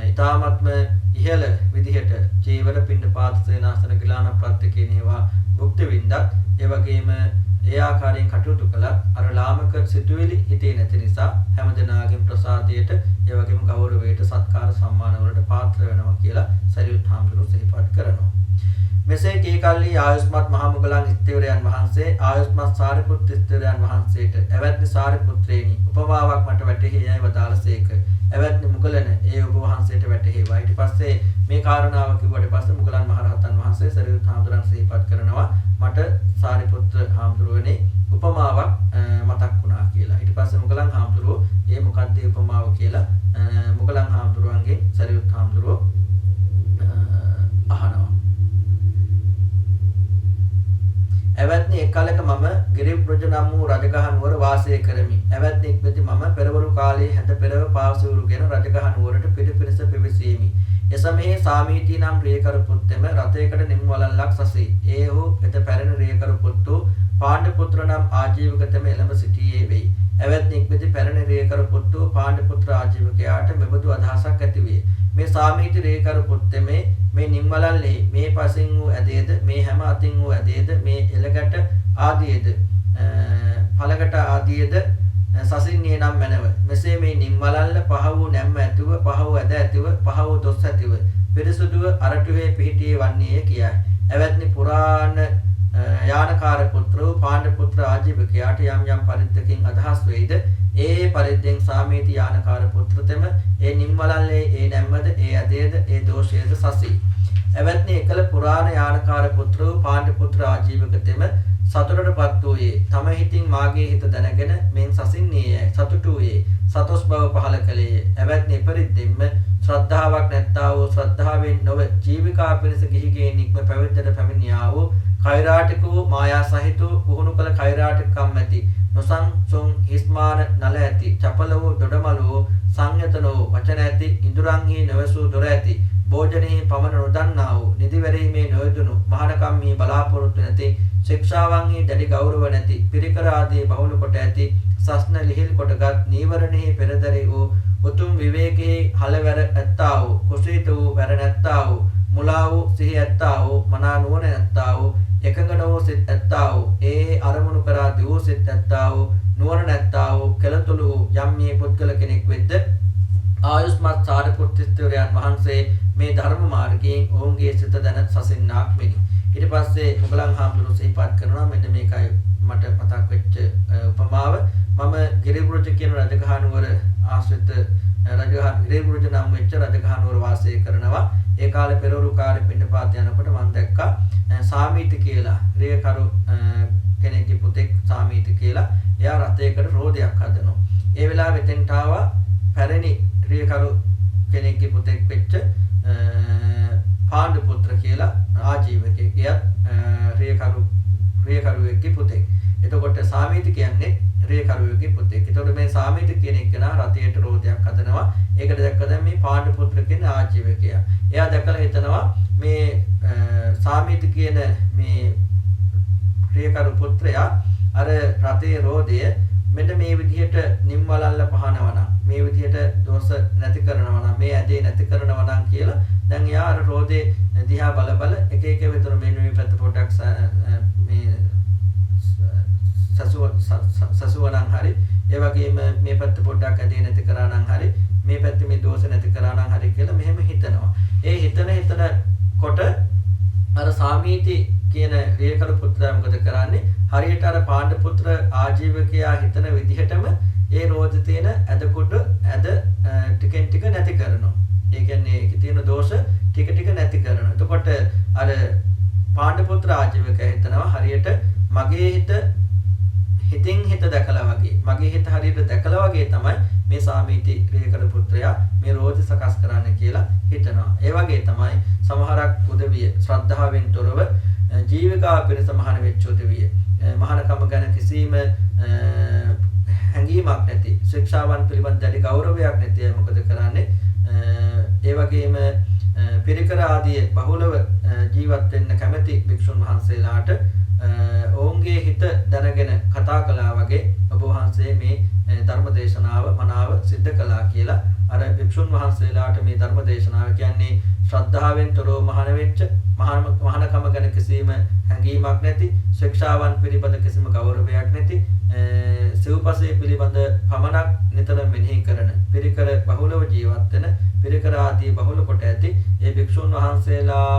A: ඊ타මත්ම ඉහළ විදිහට ජීවන පිණ්ඩපාත සේනාසන ගිලාන ප්‍රත්‍ය කියන ඒවා භුක්ති විඳත් ඒ වගේම ඒ ආකාරයෙන් කටයුතු කළත් අර ලාමක සිතුවිලි හිතේ නැති නිසා හැමදෙනාගේම ප්‍රසාදයට ඒ වගේම ගෞරවයට සත්කාර සම්මාන වලට පාත්‍ර වෙනවා කියලා සරියුත් හාමුදුරුවෝ සිහිපත් කරනවා. මෙසේ කේකල්ලි ආයුෂ්මත් මහා මුගලන් ස්ථවිරයන් වහන්සේ ආයුෂ්මත් සාරිපුත් ස්ථවිරයන් වහන්සේට එවත්නි සාරිපුත්‍රේනි උපමාවක් මට වැටහි යයි වදාළසේක. එවත්නි මුගලන ඒ ඔබ වහන්සේට වැටහෙවා. ඊට පස්සේ මේ කාරණාව කිව්වට පස්සේ මුගලන් මහරහතන් වහන්සේ සරියුත් හාමුදුරන් සිහිපත් කරනවා මට සාරිපුත්‍ර හාමුදුරුවනේ උපමාවක් මතක් වුණා කියලා. ඊට පස්සේ මුගලන් හාමුදුරුවෝ ඒ මොකක්ද මොකක්ද උපමාව කියලා මොගලන් හාමුදුරුවන්ගෙන් සරියුත් හාමුදුරුවෝ අහනවා. එවත්නි එකලක මම ගිරිබ්‍රජ නම් වූ රජගහ නුවර වාසය කරමි. එවත්නි ඉක්මෙති මම පෙරවරු කාලයේ හැඳ පෙරව පාවසූරුගෙන රජගහ නුවරට පිරිස පිවිසීමි. එසමයේ සාමීති නම් රේකරු පුත්තෙම රථයකට නිම් වලල්ලක් සසී. ඒ හෝ එත පැරණි රේකරු පුත්තු පාණ්ඩ පුත්‍ර නම් ආජීවකතම එළඹ සිටියේ වෙයි. එවත්නි ඉක්මෙති පැරණි රේකරු පුත්තු පාණ්ඩ පුත්‍ර ආජීවකයාට මෙබඳු අදහසක් ඇති වේ. මේ සාමීති රේකරු පුත්තෙමේ මේ නිම්වලල්ලේ මේ පසින් වූ ඇදේද මේ හැම අතින් වූ ඇදේද මේ එලගට ආදීයද පළකට ආදීයද සසින්නේ නම් මැනව. මෙසේ මේ නිම්වලල්ල පහ වූ නැම්ම ඇතිව පහ වූ ඇද ඇතිව පහ වූ දොස් ඇතිව පිරිසුදුව අරටුවේ පිහිටියේ වන්නේය කියයි. එවත්නි පුරාණ යානකාර පුත්‍ර වූ පාණ්ඩ පුත්‍ර ආජීවකයාට යම් යම් පරිද්දකින් අදහස් වෙයිද ඒ පරිද්දෙන් සාමීති යානකාර පුත්‍රතෙම ඒ නිම්වලල්ලේ ඒ නැම්මද ඒ ඇදේද ඒ දෝෂයේද සසී. එවත්නි එකල පුරාණ යානකාර පුත්‍ර වූ පාණ්ඩ පුත්‍ර ආජීවකතෙම සතුටටපත් වූයේ තම හිතින් මාගේ හිත දැනගෙන මෙන් සසින්නේය සතුටු වූයේ සතොස් බව පහල කළේය. එවත්නි පරිද්දෙන්ම ශ්‍රද්ධාවක් නැත්තා වූ ශ්‍රද්ධාවෙන් නොව ජීවිකා පිණිස ගිහිගේ නික්ම පැවිද්දට පැමිණියා වූ කෛරාටික වූ මායා සහිත වූ පුහුණු කළ කෛරාටිකම් ඇති නොසන්සුන් හිස්මාන නල ඇති චපල වූ දොඩමල වූ සංයතන වූ වචන ඇති ඉඳුරන්හි නොවසූ දොර ඇති භෝජනෙහි පමණ නොදන්නා වූ නිදිවැරීමේ නොයදුණු මහානකම්හි බලාපොරොත්තු නැති ශික්ෂාවන්හි දැඩි ගෞරව නැති පිරිකර ආදී බහුල කොට ඇති සස්න ලිහිල් කොටගත් නීවරණෙහි පෙරදරි වූ උතුම් විවේකෙහි හලවැර ඇත්තා වූ කුසීත වූ වැර නැත්තා වූ මුලා වූ සිහි ඇත්තා වූ මනා නුවණ නැත්තා වූ එකඟ නොවූ සිත් ඇත්තා වූ ඒ අරමුණු කරා දිවූ සිත් ඇත්තා වූ නුවණ නැත්තා වූ කෙලතුළු වූ යම් මේ පුද්ගල කෙනෙක් වෙද්ද ආයුෂ්මත් සාරිපුත්තිස්තවරයන් වහන්සේ මේ ධර්ම මාර්ගයෙන් ඔවුන්ගේ සිත දැන සසින්නාක් මෙනි. ඊට පස්සේ මොගලන් හාමුදුරුවෝ සිහිපත් කරනවා මෙන්න මේකයි මට මතක් වෙච්ච උපමාව. මම ගිරිබුරුජ කියන රජගහ නුවර ආශ්‍රිත ගිරිබුරුජ නම් වෙච්ච රජගහ නුවර වාසය කරනවා. ඒ කාලේ පෙරවරු කාලේ පින්නපාත යනකොට මම දැක්කා සාමීති කියලා රේකරු කෙනෙක්ගේ පුතෙක් සාමීති කියලා එයා රථයකට රෝදයක් හදනවා. ඒ වෙලාවෙ එතෙන්ට ආවා පැරණි රේකරු කෙනෙක්ගේ පුතෙක් වෙච්ච පාණ්ඩ පුත්‍ර කියලා ආජීවකයෙක්. එයා රේකරුවෙක්ගේ පුතෙක්. එතකොට සාමීති කියන්නේ රේකරුවෙක්ගේ පුතෙක්. එතකොට මේ සාමීති කියන එක්කෙනා රථයට රෝදයක් හදනවා. ඒකට දැක්කද මේ පාණ්ඩ පුත්‍ර කියන ආජීවකයා. එයා දැකලා හිතනවා මේ සාමීති කියන මේ රේකරු පුත්‍රයා අර රථයේ රෝදය මෙන්න මේ විදිහට නිම්වලල්ල පහනවා නම් මේ විදිහට දෝෂ නැති කරනවා නම් මේ ඇදේ නැති කරනවා නම් කියලා දැන් එයා අර රෝදේ දිහා බල බල එක එක විතර මේ පැත්ත පොඩක් මේ සසුවනම් හරි ඒ වගේම මේ පැත්ත පොඩ්ඩක් ඇදේ නැති කරා නම් හරි මේ පැත්තේ මේ දෝෂ නැති කරා නම් හරි කියලා මෙහෙම හිතනවා. ඒ හිතන කොට අර සාමීති කියන රේකරු පුත්‍රයා මොකද කරන්නේ? හරියට අර පාණ්ඩ පුත්‍ර ආජීවකයා හිතන විදිහටම ඒ රෝධ තියෙන ඇද කොට ඇද ටිකෙන් ටික නැති කරනවා. ඒ කියන්නේ ඒකේ තියෙන දෝෂ ටික ටික නැති කරනවා. එතකොට අර පාණ්ඩ පුත්‍ර ආජීවකයා හිතනවා හරියට මගේ හිතින් හිත දැකලා වගේ මගේ හිත හරියට දැකලා වගේ තමයි මේ සාමීති රේකරු පුත්‍රයා මේ රෝධ සකස් කරන්න කියලා හිතනවා. ඒ වගේ තමයි සමහරක් උදවිය ශ්‍රද්ධාවෙන් තොරව ජීවිකා පිරිස මහාන වෙච්ච උදවිය මහානකම ගැන කිසිම හැඟීමක් නැති ශික්ෂාවන් පිළිබඳ දැඩි ගෞරවයක් නැති අය මොකද කරන්නේ? ඒ වගේම පිරිකර ආදී බහුලව ජීවත් වෙන්න කැමති භික්ෂුන් වහන්සේලාට ඔවුන්ගේ හිත දැනගෙන කතා කළා වගේ ඔබ වහන්සේ මේ ධර්ම දේශනාව මනාව සිද්ධ කළා කියලා අර භික්ෂුන් වහන්සේලාට මේ ධර්ම දේශනාව කියන්නේ ශ්‍රද්ධාවෙන් තොරව මහාන වෙච්ච මහානකම ගැන කිසිම හැඟීමක් නැති ශික්ෂාවන් පිළිබඳ කිසිම ගෞරවයක් නැති සිව්පසයේ පිළිබඳ පමණක් නිතර මෙනෙහි කරන පිරිකර බහුලව ජීවත් වෙන පිරිකර ආදී බහුල කොට ඇති ඒ භික්ෂුන් වහන්සේලා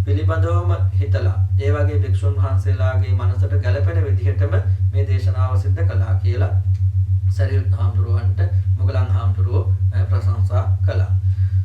A: පිළිබඳවම හිතලා ඒ වගේ භික්ෂුන් වහන්සේලාගේ මනසට ගැළපෙන විදිහටම මේ දේශනාව සිද්ධ කළා කියලා සරියුත් හාමුදුරුවන්ට මොගලන් හාමුදුරුවෝ ප්‍රශංසා කළා.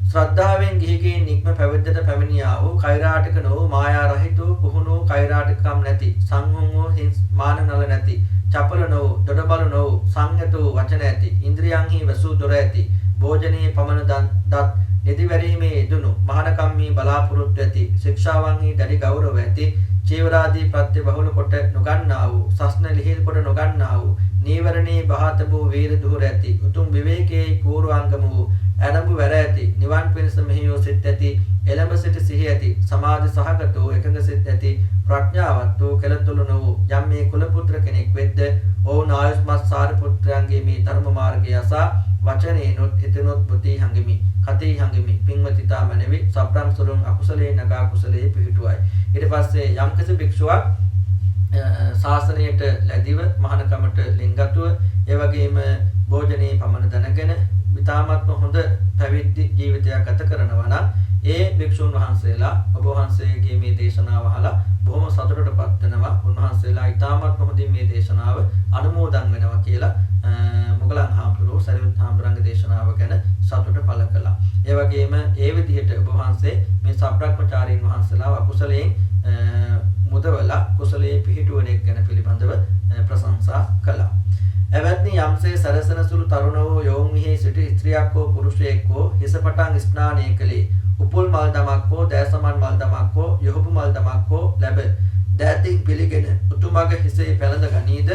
A: ශ්‍රද්ධාවෙන් ගිහිගේ නික්ම පැවිද්දට පැමිණියා වූ කෛරාටික නො වූ මායා රහිත වූ පුහුණු කෛරාටිකම් නැති සංහුන් වූ මාන නල නැති චපල නො වූ දොඩබල නො වූ සංයත වූ වචන ඇති ඉන්ද්‍රියන්හි වසූ දොර ඇති භෝජනයේ පමණ දත් නිදිවැරීමේ යෙදුණු මහානකම්හි බලාපොරොත්තු ඇති ශික්ෂාවන්හි දැඩි ගෞරව ඇති චීවරාදී ප්‍රත්‍ය බහුල කොට නොගන්නා වූ සස්න ලිහිල් කොට නොගන්නා වූ නීවරණේ බහත වූ වීර දුහර ඇති උතුම් විවේකයේ පූර්වාංගම වූ ඇරඹු වැර ඇති නිවන් පිණිස මෙහියෝ සිත් ඇති එළඹ සිට සිහි ඇති සමාධි සහගත වූ එකඟ සිත් ඇති ප්‍රඥාවත් වූ කෙලතුළු නො වූ යම් මේ කුල පුත්‍ර කෙනෙක් වෙද්ද ඔවුන් ආයුෂ්මත් සාරිපුත්‍රයන්ගේ මේ ධර්ම මාර්ගය අසා වචනේනොත් හිතනොත් බුද්ධි හංගමි කතේ හංගමි පින්වතිතා මනවි සබ්‍රම් සුරුන් අකුසලේ නගා කුසලේ පිහිටුවයි. ඊට පස්සේ යම්කිසි භික්ෂුවක් ශාසනයට ලැබිව මහානකමට ලිංගතුව ඒ වගේම භෝජනයේ පමණ දැනගෙන විතාමත්ම හොඳ පැවිදි ජීවිතයක් ගත කරනවා නම් ඒ භික්ෂුන් වහන්සේලා ඔබ වහන්සේගේ මේ දේශනාව අහලා බොහොම සතුටටපත් වෙනවා. උන්වහන්සේලා ඊ타මත්ම හොඳින් මේ දේශනාව අනුමෝදන් වෙනවා කියලා මොගලන් හාමුදුරුවෝ සරියුත් හාමුදුරන්ගේ දේශනාව ගැන සතුට පළ කළා. ඒ වගේම ඒ විදිහට ඔබ වහන්සේ මේ සබ්‍රක්‍මචාරීන් වහන්සේලා අකුසලයෙන් මුදවලා කුසලයේ පිහිටුවන එක ගැන පිළිබඳව ප්‍රශංසා කළා. එවත්නි යම්සේ සරසන සුළු තරුණ වූ යෝන් විහි සිටි ස්ත්‍රියක් හෝ පුරුෂයෙක් හෝ හිසපටන් ස්නානය කළේ උපුල් මල් දමක් හෝ දෑසමන් මල් දමක් හෝ යොහුපු මල් දමක් හෝ ලැබ දෑතින් පිළිගෙන උතුමග හිසේ පැළඳ ගනීද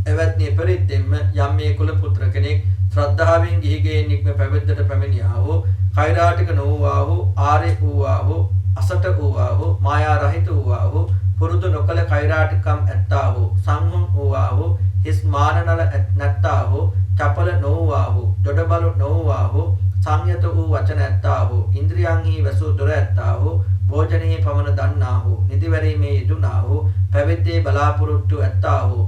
A: එවත්නි පරිද්දෙන්ම යම් මේ කුල පුත්‍ර කෙනෙක් ශ්‍රද්ධාවෙන් ගිහිගේ නික්ම පැවිද්දට පැමිණියා වූ කෛරාටික නොවූවා වූ ආර්ය වූවා වූ අසට වූවා වූ මායා රහිත වූවා වූ පුරුදු නොකල කෛරාටිකම් ඇත්තා වූ සංහුන් වූවා වූ හිස් මානනල නැත්තා වූ චපල නොවූවා වූ දොඩබලු නොවූවා වූ සංයත වූ වචන ඇත්තා වූ ඉන්ද්‍රියන්හි වසූ දොර ඇත්තා වූ භෝජනයේ පමණ දන්නා වූ නිදිවැරීමේ යෙදුණා වූ පැවිද්දේ බලාපොරොත්තු ඇත්තා වූ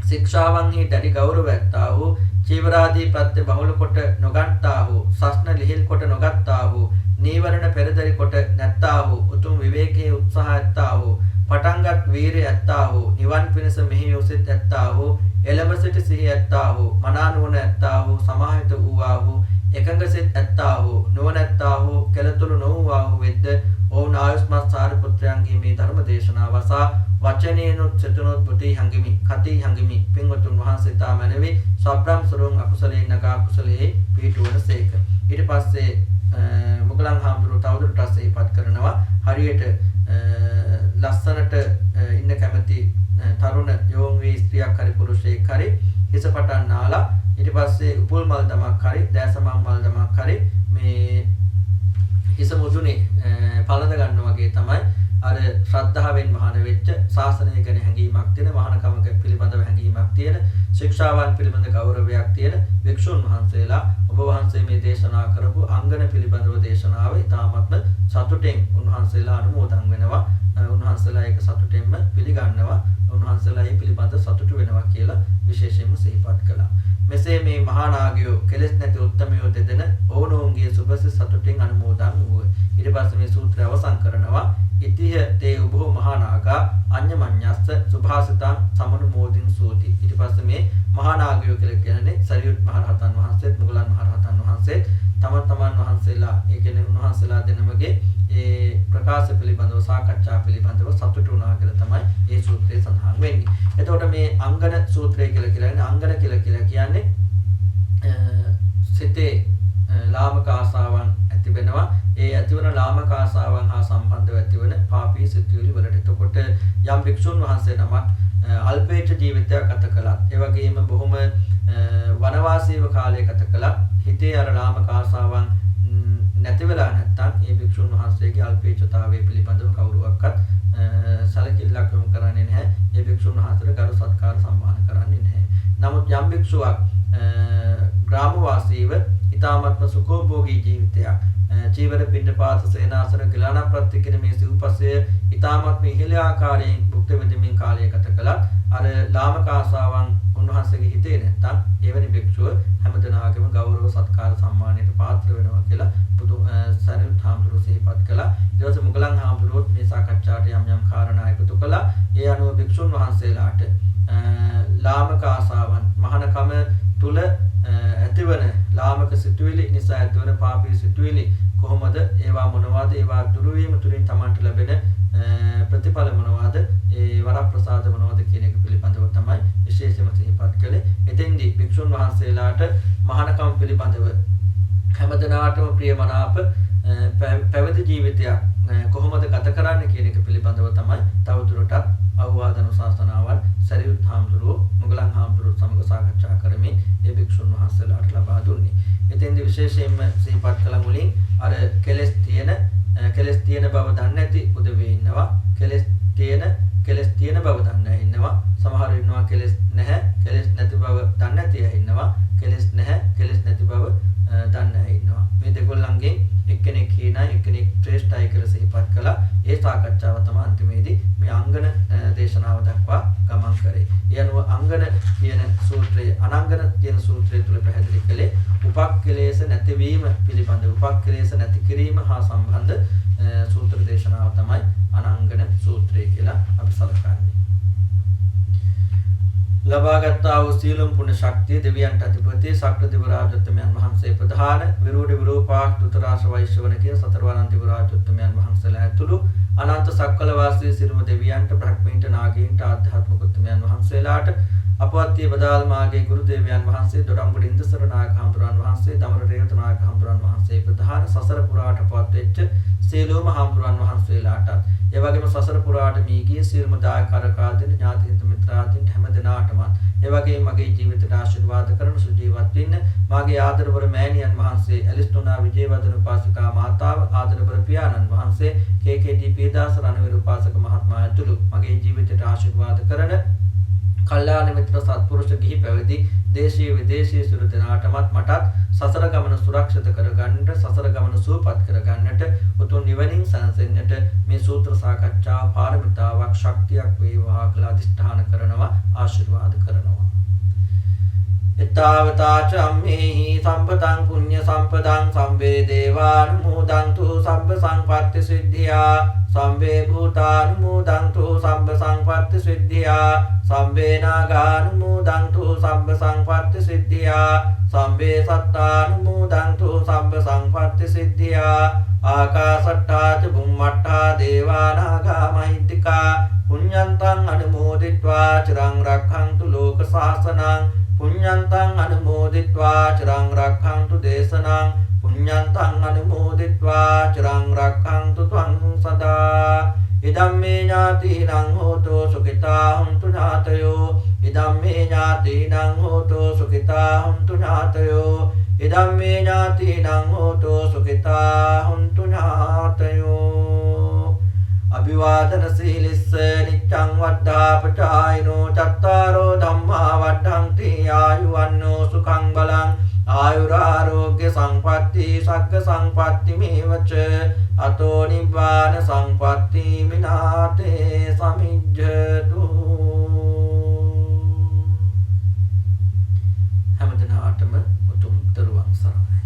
A: ශික්ෂාවන්හි දැඩි ගෞරව ඇත්තා වූ චීවරාදී ප්‍රත්‍ය බහුල කොට නොගත්තා වූ සස්න ලිහිල් කොට නොගත්තා වූ නීවරණ පෙරදරි කොට නැත්තා වූ උතුම් විවේකයේ උත්සාහ ඇත්තා වූ පටන්ගත් වීරිය ඇත්තා වූ නිවන් පිණිස මෙහි යොසිත ඇත්තා වූ එළඹ සිට සිහි ඇත්තා වූ මනා නුවණ ඇත්තා වූ සමාහිත වූවා වූ එකඟ සිත් ඇත්තා වූ නුවණ ඇත්තා වූ කෙලතුළු නොවූවා වූ වෙද්ද ඔවුන් ආයුෂ්මත් සාරිපුත්‍රයන්ගේ මේ ධර්ම දේශනාව අසා වචනේනොත් සිතනොත් බුද්ධි හංගමි කති හංගමි පින්වතුන් වහන්සේ තා මැනවි සබ්‍රම් සරුන් අකුසලේ නගා කුසලේ පිහිටුවන සේක. ඊට පස්සේ මොගලන් හාමුදුරුවෝ තවදුරටත් සිහිපත් කරනවා හරියට ලස්සනට ඉන්න කැමති තරුණ යෝන් වී ස්ත්‍රියක් හරි පුරුෂයෙක් හරි හිස පටන් නාලා ඊට පස්සේ උපුල් මල් දමක් හරි දෑසමන් මල් දමක් හරි මේ හිස මුදුනේ පළඳ ගන්නවා වගේ තමයි අර ශ්‍රද්ධාවෙන් මහාන වෙච්ච ශාසනය ගැන හැඟීමක් තියෙන මහානකමක පිළිබඳව හැඟීමක් තියෙන ශික්ෂාවන් පිළිබඳ ගෞරවයක් තියෙන වික්ෂුන් වහන්සේලා ඔබ වහන්සේ මේ දේශනා කරපු අංගන පිළිබඳව දේශනාව ඉතාමත්ම සතුටෙන් උන්වහන්සේලා අනුමෝදන් වෙනවා. උන්වහන්සේලා ඒක සතුටෙන්ම පිළිගන්නවා. උන්වහන්සේලා මේ පිළිබඳ සතුටු වෙනවා කියලා විශේෂයෙන්ම සිහිපත් කළා. මෙසේ මේ මහා නාගයෝ කෙලෙස් නැති උත්තමයෝ දෙදෙන ඕනෝන්ගේ සුභස සතුටින් අනුමෝදන් වූ. ඊට පස්සේ මේ සූත්‍රය අවසන් කරනවා ඉතිහ තේ උභෝ මහා නාගා අඤ්ඤමඤ්ඤස්ස සුභාසිතං සමනුමෝදින් සෝති. ඊට පස්සේ මේ මහා නාගයෝ කියලා කියන්නේ සරියුත් මහ රහතන් වහන්සේත් මුගලන් මහ රහතන් වහන්සේත් තමන් වහන්සේලා ඒ කියන්නේ උන්වහන්සේලා දෙනමගේ ඒ ප්‍රකාශ පිළිබඳව සාකච්ඡා පිළිබඳව සතුටු වුණා කියලා තමයි මේ සූත්‍රයේ සඳහන් වෙන්නේ. එතකොට මේ අංගන සූත්‍රය කියලා කියන්නේ අංගන කියලා කියන්නේ සිතේ ලාමක ආසාවන් ඇති වෙනවා. ඒ ඇතිවන ලාමක ආසාවන් හා සම්බන්ධව ඇතිවන පාපී සිතුවිලි වලට. එතකොට යම් භික්ෂුන් වහන්සේ නමක් අල්පේච්ඡ ජීවිතයක් ගත කළා. ඒ වගේම බොහොම වනවාසීව කාලය ගත කළා. හිතේ අර ලාමක ආසාවන් නැති වෙලා නැත්තම් ඒ භික්ෂුන් වහන්සේගේ අල්පේච්ඡතාවය පිළිබඳව කවුරුවක්වත් සැලකිල්ලක් යොමු කරන්නේ නැහැ. ඒ භික්ෂුන් වහන්සේට ගරු සත්කාර සම්මාන කරන්නේ නැහැ. නමුත් යම් භික්ෂුවක් ග්‍රාමවාසීව ඊ타මත්ම සුඛෝභෝගී ජීවිතයක් චීවර පිණ්ඩපාත සේනාසන ගිලාන ප්‍රතිකින මේ සිව්පසය ඊ타මත්ම ඉහළ ආකාරයෙන් භුක්ති විඳින්මින් කාලය ගත කළත් අර ලාමක ආසාවන් උන්වහන්සේගේ හිතේ නැත්තම් එවැනි භික්ෂුව හැමදෙනාගේම ගෞරව සත්කාර සම්මානයට පාත්‍ර වෙනවා කියලා බුදු සරියුත් හාමුදුරුවෝ සිහිපත් කළා. ඊට පස්සේ මුගලන් හාමුදුරුවෝත් මේ සාකච්ඡාට යම් කාරණා එකතු කළා. ඒ අනුව භික්ෂුන් වහන්සේලාට ලාමක ආසාවන් මහානකම තුල ඇතිවන ලාමක සිතුවිලි නිසා ඇතිවන පාපී සිතුවිලි කොහොමද ඒවා මොනවාද ඒවා දුරු වීම තුලින් Tamanට ලැබෙන ප්‍රතිඵල මොනවාද? ඒ වරප්‍රසාද මොනවාද කියන එක පිළිබඳව තමයි විශේෂයෙන්ම සිහිපත් කළේ. එතෙන්දී භික්ෂුන් වහන්සේලාට මහානකම් පිළිබඳව හැමදෙනාටම ප්‍රියමනාප පැවිදි ජීවිතයක් කොහොමද ගත කරන්නේ කියන එක පිළිබඳව තමයි තවදුරටත් අවවාද අනුශාසනාවල් සරියුත් හාමුදුරුවෝ මුගලන් හාමුදුරුවෝ සමග සාකච්ඡා කරමින් ඒ භික්ෂුන් වහන්සේලාට ලබා දුන්නේ. එතෙන්දී විශේෂයෙන්ම සිහිපත් කළ මුලින් අර කෙලෙස් තියෙන බව දන්නේ නැති උදවිය ඉන්නවා. කෙලෙස් තියෙන බව දන්නේ ඉන්නවා. සමහර ඉන්නවා කෙලෙස් නැහැ, කෙලෙස් නැති බව දන්නේ නැති අය ඉන්නවා. කෙලෙස් නැහැ, කෙලෙස් නැති බව දන්නේ ඉන්නවා. මේ දෙගොල්ලන්ගෙන් එක්කෙනෙක් හීනයි එක්කෙනෙක් ශ්‍රේෂ්ඨයි කියලා සිහිපත් කළා. ඒ සාකච්ඡාව තමයි අන්තිමේදී මේ අංගන දේශනාව දක්වා ගමන් කරේ. ඒ අනුව අංගන කියන සූත්‍රයේ අනංගන කියන සූත්‍රය තුල පැහැදිලි කළේ උපක්ඛලේශ නැතිවීම පිළිබඳ උපක්ඛලේශ නැති කිරීම හා සම්බන්ධ සූත්‍ර දේශනාව තමයි අනංගන සූත්‍රය කියලා අපි සලකන්නේ. ලබාගත්තා වූ සීලම් පුණ්‍ය ශක්තිය දෙවියන්ට අධිපති සක්‍ර දිව රාජෝත්තමයන් වහන්සේ ප්‍රධාන විරෝධ විරූපාක් දුතරාශ වෛශ්‍රවණ කියන සතරවරන් දිව රාජෝත්තමයන් වහන්සේලා ඇතුළු අනන්ත සක්වල වාසී සිරුම දෙවියන්ට බ්‍රහ්මීන්ට නාගීන්ට ආධ්‍යාත්මික උත්තමයන් වහන්සේලාට අපවත්ති බදාල් මාගේ ගුරු දෙවියන් වහන්සේ දොඩම්බුඩ ඉන්දසර නායක හඳුරන් වහන්සේ දමර රේවත නායක හඳුරන් වහන්සේ ප්‍රධාන සසර පුරාට පවත් වෙච්ච සීලෝම හඳුරන් වහන්සේලාට ඒ වගේම සසර පුරාට මීගිය සියලුම දායක කරකාදින ඥාතිහිත මිත්‍රාදීන් හැම දෙනාටම ඒ වගේම මගේ ජීවිතයට ආශිර්වාද කරන සුජීවත් වෙන්න මාගේ ආදරවර මෑණියන් වහන්සේ ඇලිස්ටෝනා විජේවර්ධන උපාසිකා මාතාව ආදරවර පියාණන් වහන්සේ කේ.කේ.ඩී. පීදාස රණවීර උපාසක මහත්මයා ඇතුළු මගේ ජීවිතයට ආශිර්වාද කරන කල්යාණ මිත්‍ර සත්පුරුෂ ගිහි පැවිදි දේශීය විදේශීය සියලු දෙනාටමත් මටත් සසර ගමන සුරක්ෂිත කරගන්නට සසර ගමන සුවපත් කරගන්නට උතුම් නිවනින් සැනසෙන්නට මේ සූත්‍ර සාකච්ඡා පාරමිතාවක් ශක්තියක් වේවා කියලා අධිෂ්ඨාන කරනවා ආශිර්වාද කරනවා. එතාවතාච අම්මේහි සම්පතං පුඤ්ඤ සම්පදං සම්වේ දේවානුමෝදන්තු සබ්බ සංපත්ති සිද්ධියා සම්වේ භූතානුමෝදන්තු සබ්බ සංපත්ති සිද්ධියා සම්වේ නාගානුමෝදන්තු සබ්බ සංපත්ති සිද්ධියා සම්වේ සත්තානුමෝදන්තු සබ්බ සංපත්ති සිද්ධියා ආකාසට්ටා ච බුම්මට්ටා දේවානාගා මහිත්‍තිකා පුඤ්ඤන්තං අනුමෝදිත්වා චිරං රක්ඛන්තු ලෝක සාසනං පුඤ්ඤන්තං අනුමෝදිත්වා චිරං රක්ඛන්තු දේශනං පුඤ්ඤන්තං අනුමෝදිත්වා චිරං රක්ඛන්තු ත්වං සදා ඉදම්මේ ඥාතිනං හෝතෝ සුඛිතා හුන්තු ඥාතයෝ ඉදම්මේ ඥාතිනං හෝතෝ සුඛිතා හුන්තු ඥාතයෝ ඉදම්මේ ඥාතිනං හෝතෝ සුඛිතා හුන්තු ඥාතයෝ අභිවාදන සීලිස්ස නිච්ඡං වද්ධාපචායිනෝ චත්තාරෝ ධම්මා වඩ්ඩಂತಿ ආයුවන්නෝ සුඛං බලං ආයුරාෝග්‍ය සංපatti සග්ග සංපatti මේවච අතෝ නිබ්බාන සංපatti මිනාතේ සමිජ්ජතු. හැමදෙනාටම උතුම් දරුවන් සරණයි.